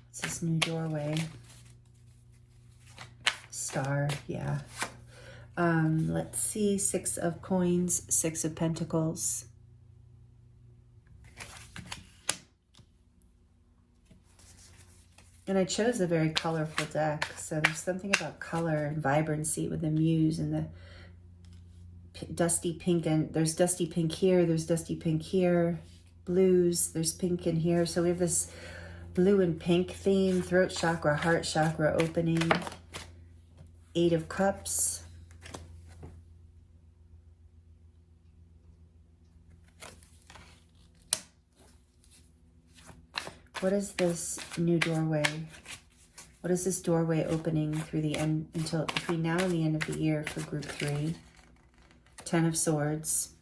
What's this new doorway? Star, yeah. Let's see, 6 of Coins, 6 of Pentacles. And I chose a very colorful deck. So there's something about color and vibrancy with the Muse and the dusty pink. And there's dusty pink here. There's dusty pink here. Blues. There's pink in here. So we have this blue and pink theme. Throat chakra, heart chakra opening. 8 of Cups. What is this new doorway? What is this doorway opening through the end, until between now and the end of the year for group 3? 10 of Swords.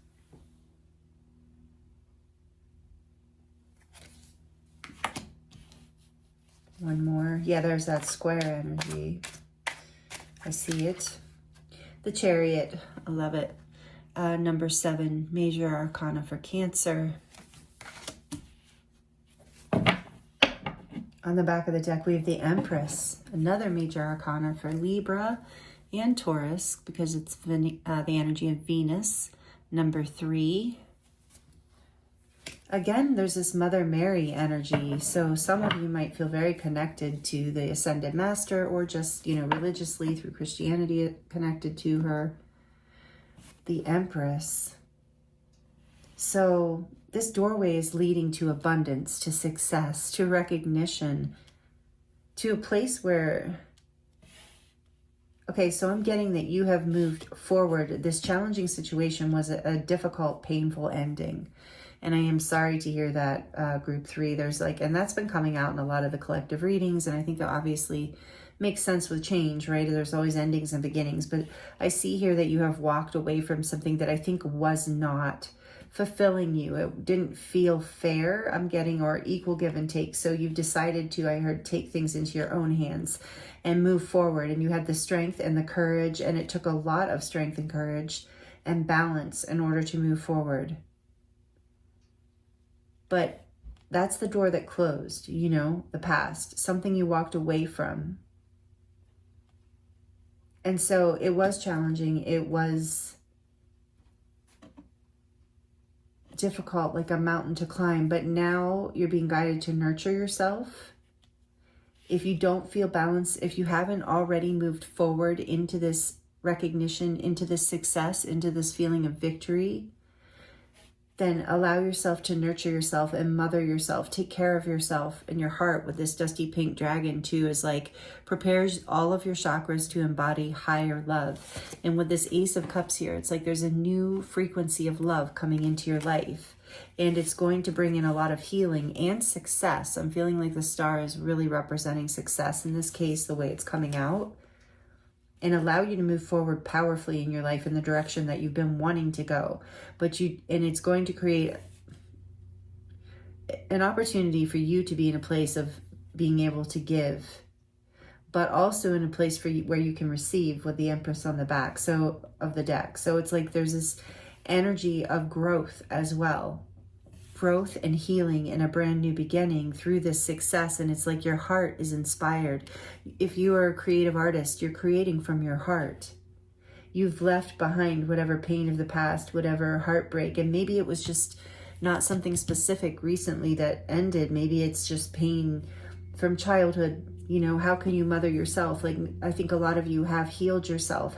One more. Yeah, there's that square energy. I see it. The Chariot. I love it. Number 7, Major Arcana for Cancer. On the back of the deck, we have the Empress, another Major Arcana for Libra and Taurus, because it's the energy of Venus. Number 3. Again, there's this Mother Mary energy. So some of you might feel very connected to the Ascended Master, or just, religiously through Christianity connected to her. The Empress. So this doorway is leading to abundance, to success, to recognition, to a place where, okay, so I'm getting that you have moved forward. This challenging situation was a difficult, painful ending. And I am sorry to hear that, group 3. There's and that's been coming out in a lot of the collective readings. And I think that obviously makes sense with change, right? There's always endings and beginnings. But I see here that you have walked away from something that I think was not fulfilling you. It didn't feel fair, I'm getting, or equal give and take. So you've decided to, I heard, take things into your own hands and move forward. And you had the strength and the courage, and it took a lot of strength and courage and balance in order to move forward. But that's the door that closed, the past, something you walked away from. And so it was challenging. It was difficult, like a mountain to climb, but now you're being guided to nurture yourself If you don't feel balanced, if you haven't already moved forward into this recognition, into this success, into this feeling of victory, then allow yourself to nurture yourself and mother yourself. Take care of yourself and your heart with this dusty pink dragon too, is like prepares all of your chakras to embody higher love. And with this Ace of Cups here, it's like there's a new frequency of love coming into your life. And it's going to bring in a lot of healing and success. I'm feeling like the star is really representing success in this case, the way it's coming out. And allow you to move forward powerfully in your life in the direction that you've been wanting to go. And it's going to create an opportunity for you to be in a place of being able to give, but also in a place for you where you can receive, with the Empress on the back of the deck. So it's like there's this energy of growth as well. Growth and healing and a brand new beginning through this success. And it's like your heart is inspired. If you are a creative artist, you're creating from your heart. You've left behind whatever pain of the past, whatever heartbreak. And maybe it was just not something specific recently that ended. Maybe it's just pain from childhood. You know, how can you mother yourself? Like, I think a lot of you have healed yourself,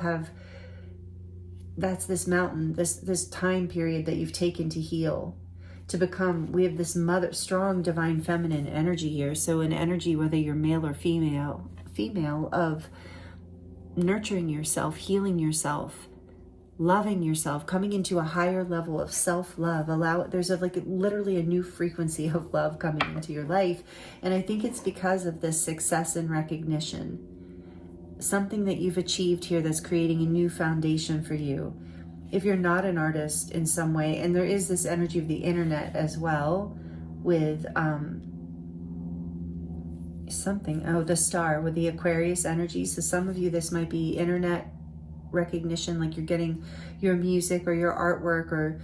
that's this mountain, this time period that you've taken to heal. To become, we have this strong divine feminine energy here. So an energy, whether you're male or female of nurturing yourself, healing yourself, loving yourself, coming into a higher level of self-love. There's literally a new frequency of love coming into your life. And I think it's because of this success and recognition. Something that you've achieved here that's creating a new foundation for you. If you're not an artist in some way, and there is this energy of the internet as well with the star with the Aquarius energy. So some of you, this might be internet recognition, like you're getting your music or your artwork or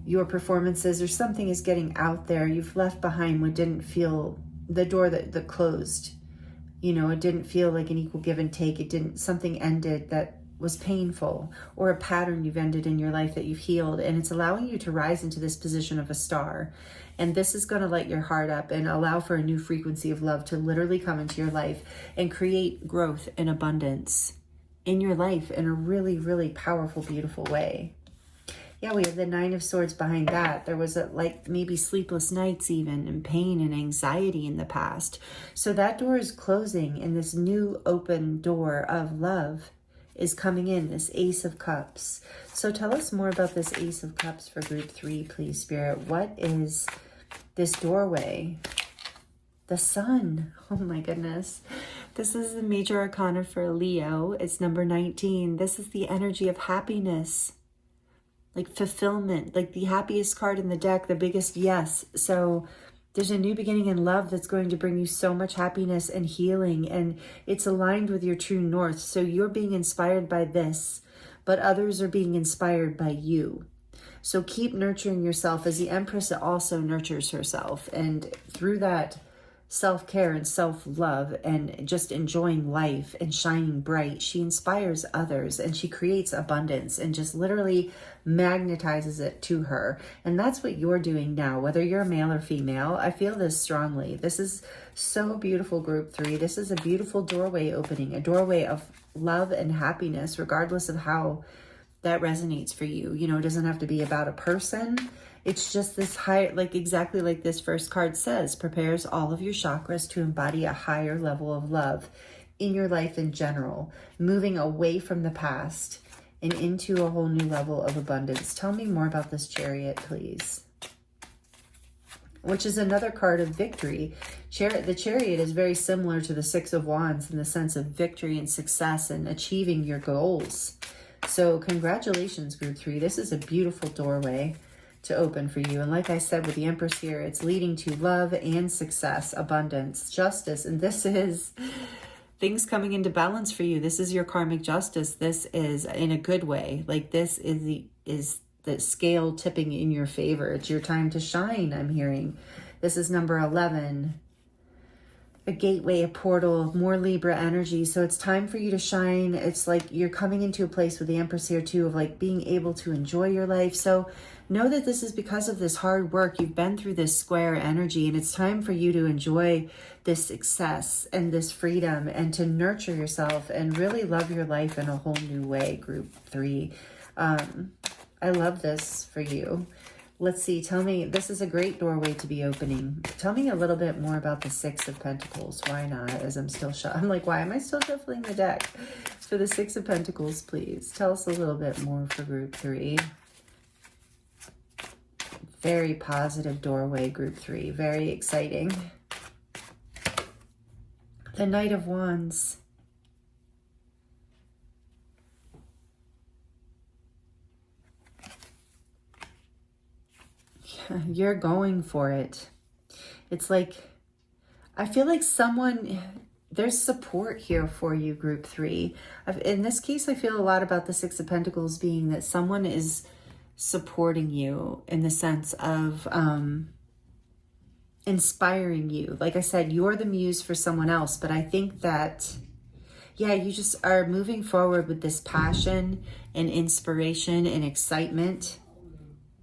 your performances or something is getting out there. You've left behind what didn't feel, the door that closed, you know, it didn't feel like an equal give and take. Something ended that was painful, or a pattern you've ended in your life that you've healed, and it's allowing you to rise into this position of a star. And this is going to light your heart up and allow for a new frequency of love to literally come into your life and create growth and abundance in your life in a really, really powerful, beautiful way. Yeah, we have the Nine of Swords behind that. There was maybe sleepless nights even, and pain and anxiety in the past. So that door is closing, and this new open door of love is coming in, this Ace of Cups. So tell us more about this Ace of Cups for group 3, please, Spirit. What is this doorway? The Sun. Oh my goodness. This is the major arcana for Leo. It's number 19. This is the energy of happiness, like fulfillment, like the happiest card in the deck, the biggest yes. So there's a new beginning in love that's going to bring you so much happiness and healing, and it's aligned with your true north. So you're being inspired by this, but others are being inspired by you. So keep nurturing yourself, as the Empress also nurtures herself. And through that self-care and self-love and just enjoying life and shining bright, she inspires others, and she creates abundance and just literally magnetizes it to her. And that's what you're doing now, whether you're male or female. I feel this strongly. This is so beautiful, group 3. This is a beautiful doorway opening, a doorway of love and happiness, regardless of how that resonates for you. You know, it doesn't have to be about a person. It's just this high, like exactly like this first card says, prepares all of your chakras to embody a higher level of love in your life in general, moving away from the past and into a whole new level of abundance. Tell me more about this Chariot, please. Which is another card of victory. The Chariot is very similar to the Six of Wands in the sense of victory and success and achieving your goals. So congratulations, group 3. This is a beautiful doorway to open for you. And like I said, with the Empress here, it's leading to love and success, abundance, justice. And this is things coming into balance for you. This is your karmic justice. This is in a good way. Like this is the scale tipping in your favor. It's your time to shine, I'm hearing. This is number 11. a gateway, a portal, more Libra energy. So it's time for you to shine. It's like you're coming into a place with the Empress here too, of like being able to enjoy your life. So know that this is because of this hard work. You've been through this square energy, and it's time for you to enjoy this success and this freedom, and to nurture yourself and really love your life in a whole new way, group 3. I love this for you. Let's see, tell me, this is a great doorway to be opening. Tell me a little bit more about the 6 of Pentacles. Why not? As I'm still I'm like, why am I still shuffling the deck? For the 6 of Pentacles, please. Tell us a little bit more for group 3. Very positive doorway, group 3. Very exciting. The Knight of Wands. You're going for it. It's like, I feel like there's support here for you, group 3. In this case, I feel a lot about the 6 of Pentacles being that someone is supporting you in the sense of inspiring you. Like I said, you're the muse for someone else, but I think that, yeah, you just are moving forward with this passion and inspiration and excitement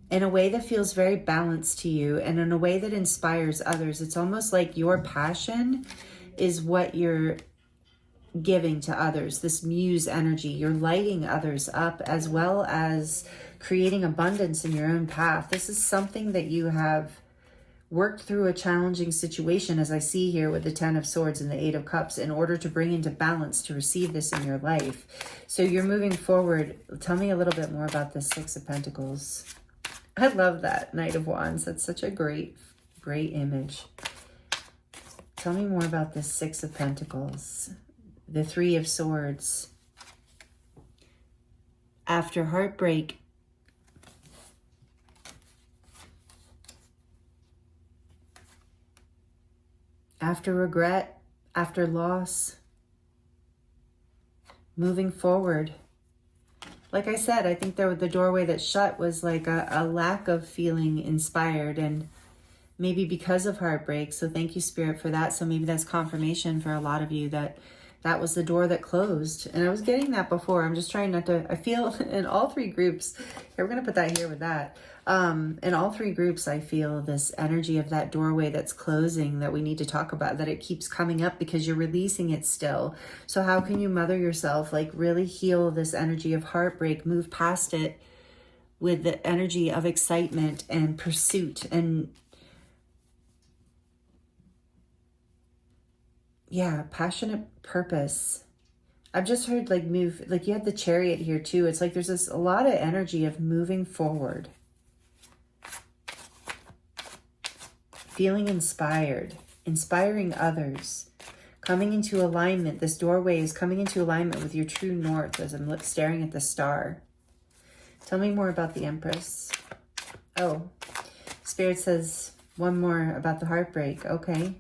in a way that feels very balanced to you, and in a way that inspires others. It's almost like your passion is what you're giving to others, this muse energy. You're lighting others up, as well as creating abundance in your own path. This is something that you have worked through a challenging situation, as I see here with the 10 of Swords and the 8 of Cups, in order to bring into balance, to receive this in your life. So you're moving forward. Tell me a little bit more about the 6 of Pentacles. I love that Knight of Wands. That's such a great image. Tell me more about this 6 of Pentacles. The 3 of Swords. After heartbreak, after regret, after loss, moving forward. Like I said, I think the doorway that shut was like a lack of feeling inspired, and maybe because of heartbreak. So thank you, Spirit, for that. So maybe that's confirmation for a lot of you that that was the door that closed. And I was getting that before. I'm just trying not to, I feel in all 3 groups, here, we're going to put that here with that. In all 3 groups, I feel this energy of that doorway that's closing that we need to talk about, that it keeps coming up because you're releasing it still. So how can you mother yourself, like really heal this energy of heartbreak, move past it with the energy of excitement and pursuit and, yeah, passionate purpose. I've just heard like move, like you had the Chariot here too. It's like there's a lot of energy of moving forward. Feeling inspired, inspiring others, coming into alignment. This doorway is coming into alignment with your true north as I'm staring at the star. Tell me more about the Empress. Oh, Spirit says one more about the heartbreak. Okay.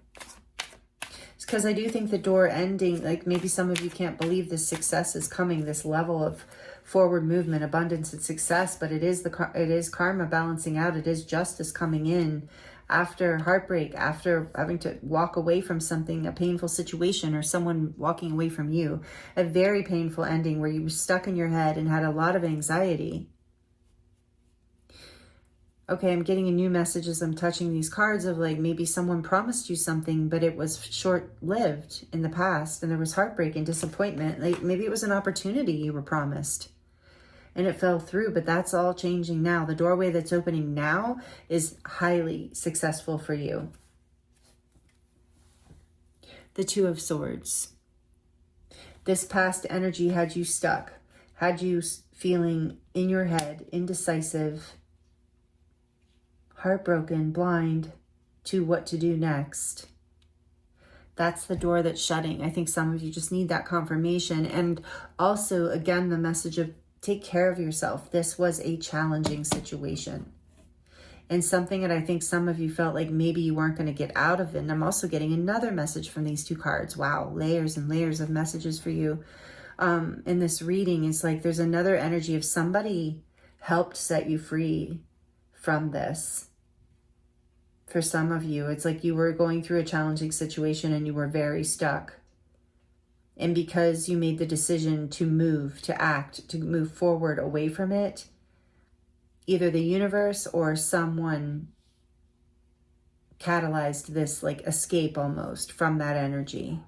It's because I do think the door ending, like maybe some of you can't believe this success is coming, this level of forward movement, abundance, and success, but it is karma balancing out. It is justice coming in after heartbreak, after having to walk away from something, a painful situation, or someone walking away from you, a very painful ending where you were stuck in your head and had a lot of anxiety. Okay, I'm getting a new message as I'm touching these cards of like maybe someone promised you something, but it was short-lived in the past, and there was heartbreak and disappointment. Like maybe it was an opportunity you were promised and it fell through, but that's all changing now. The doorway that's opening now is highly successful for you. The 2 of Swords. This past energy had you stuck, had you feeling in your head, indecisive, heartbroken, blind to what to do next. That's the door that's shutting. I think some of you just need that confirmation. And also, again, the message of take care of yourself. This was a challenging situation and something that I think some of you felt like maybe you weren't going to get out of it. And I'm also getting another message from these 2 cards. Wow, layers and layers of messages for you in this reading. It's like there's another energy of somebody helped set you free from this. For some of you, it's like you were going through a challenging situation and you were very stuck. And because you made the decision to move, to act, to move forward away from it, either the universe or someone catalyzed this like escape almost from that energy.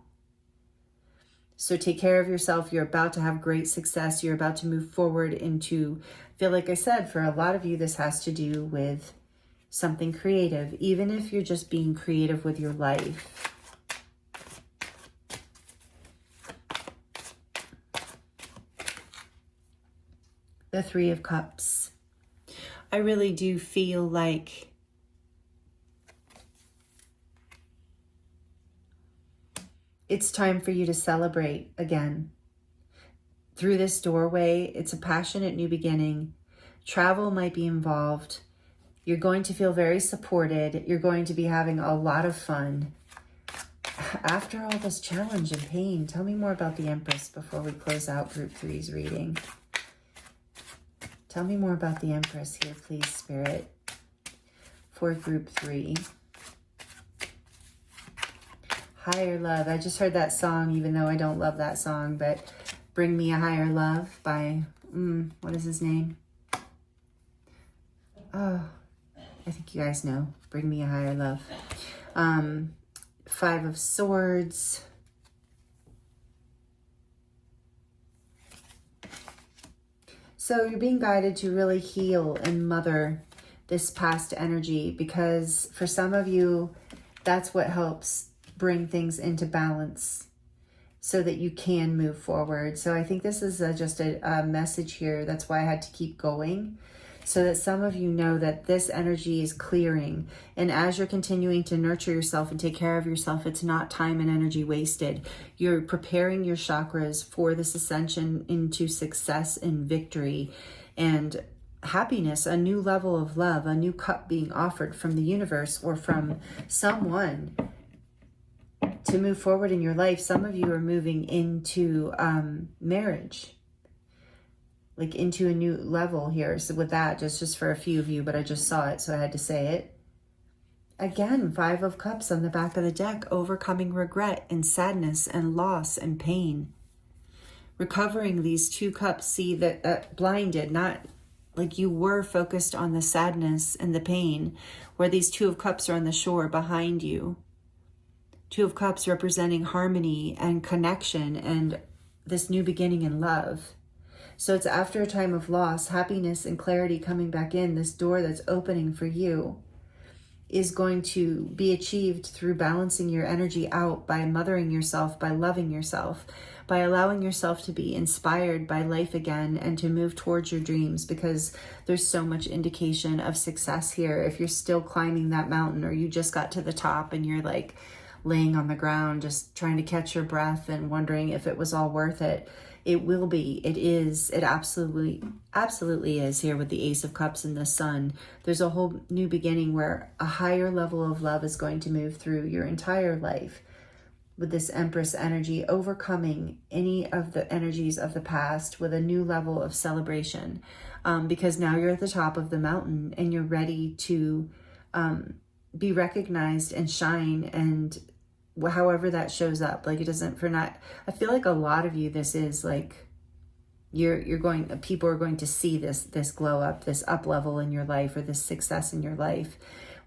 So take care of yourself. You're about to have great success. You're about to move forward into, I feel like I said, for a lot of you, this has to do with something creative, even if you're just being creative with your life. The Three of Cups. I really do feel like it's time for you to celebrate again. Through this doorway, it's a passionate new beginning. Travel might be involved. You're going to feel very supported. You're going to be having a lot of fun. After all this challenge and pain, tell me more about the Empress before we close out Group 3's reading. Tell me more about the Empress here, please, Spirit, for Group 3. Higher Love. I just heard that song, even though I don't love that song, but Bring Me a Higher Love by, what is his name? Oh, I think you guys know. Bring Me a Higher Love. Five of Swords. So you're being guided to really heal and mother this past energy, because for some of you, that's what helps bring things into balance so that you can move forward. So I think this is just a message here. That's why I had to keep going, so that some of you know that this energy is clearing. And as you're continuing to nurture yourself and take care of yourself, it's not time and energy wasted. You're preparing your chakras for this ascension into success and victory and happiness, a new level of love, a new cup being offered from the universe or from someone to move forward in your life. Some of you are moving into marriage, like into a new level here. So with that, just for a few of you, but I just saw it, so I had to say it. Again, Five of Cups on the back of the deck, overcoming regret and sadness and loss and pain. Recovering these two cups, see that blinded, not like you were focused on the sadness and the pain, where these Two of Cups are on the shore behind you. Two of Cups representing harmony and connection and this new beginning in love. So it's after a time of loss, happiness and clarity coming back in. This door that's opening for you is going to be achieved through balancing your energy out, by mothering yourself, by loving yourself, by allowing yourself to be inspired by life again and to move towards your dreams, because there's so much indication of success here. If you're still climbing that mountain, or you just got to the top and you're like laying on the ground, just trying to catch your breath and wondering if it was all worth it, it will be. It is. It absolutely is here with the Ace of Cups and the Sun. There's a whole new beginning where a higher level of love is going to move through your entire life with this Empress energy, overcoming any of the energies of the past with a new level of celebration, because now you're at the top of the mountain and you're ready to be recognized and shine, and however that shows up. Like, it doesn't, I feel like a lot of you, this is like people are going to see this glow up, this up level in your life, or this success in your life,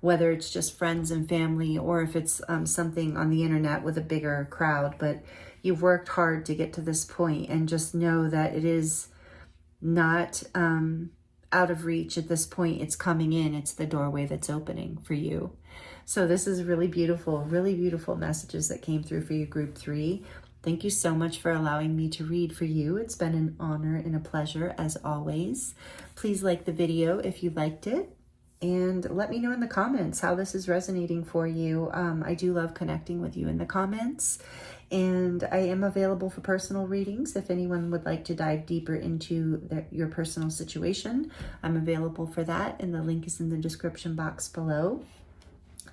whether it's just friends and family, or if it's something on the internet with a bigger crowd. But you've worked hard to get to this point, and just know that it is not out of reach at this point. It's coming in. It's the doorway that's opening for you. So this is really beautiful messages that came through for you, Group 3. Thank you so much for allowing me to read for you. It's been an honor and a pleasure as always. Please like the video if you liked it, and let me know in the comments how this is resonating for you. I do love connecting with you in the comments, and I am available for personal readings. If anyone would like to dive deeper into your personal situation, I'm available for that, and the link is in the description box below.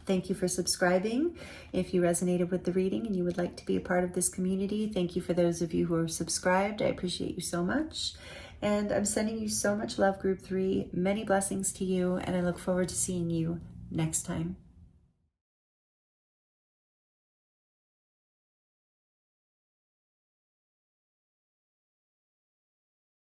Thank you for subscribing. If you resonated with the reading and you would like to be a part of this community, thank you for those of you who are subscribed. I appreciate you so much. And I'm sending you so much love, Group 3. Many blessings to you, and I look forward to seeing you next time.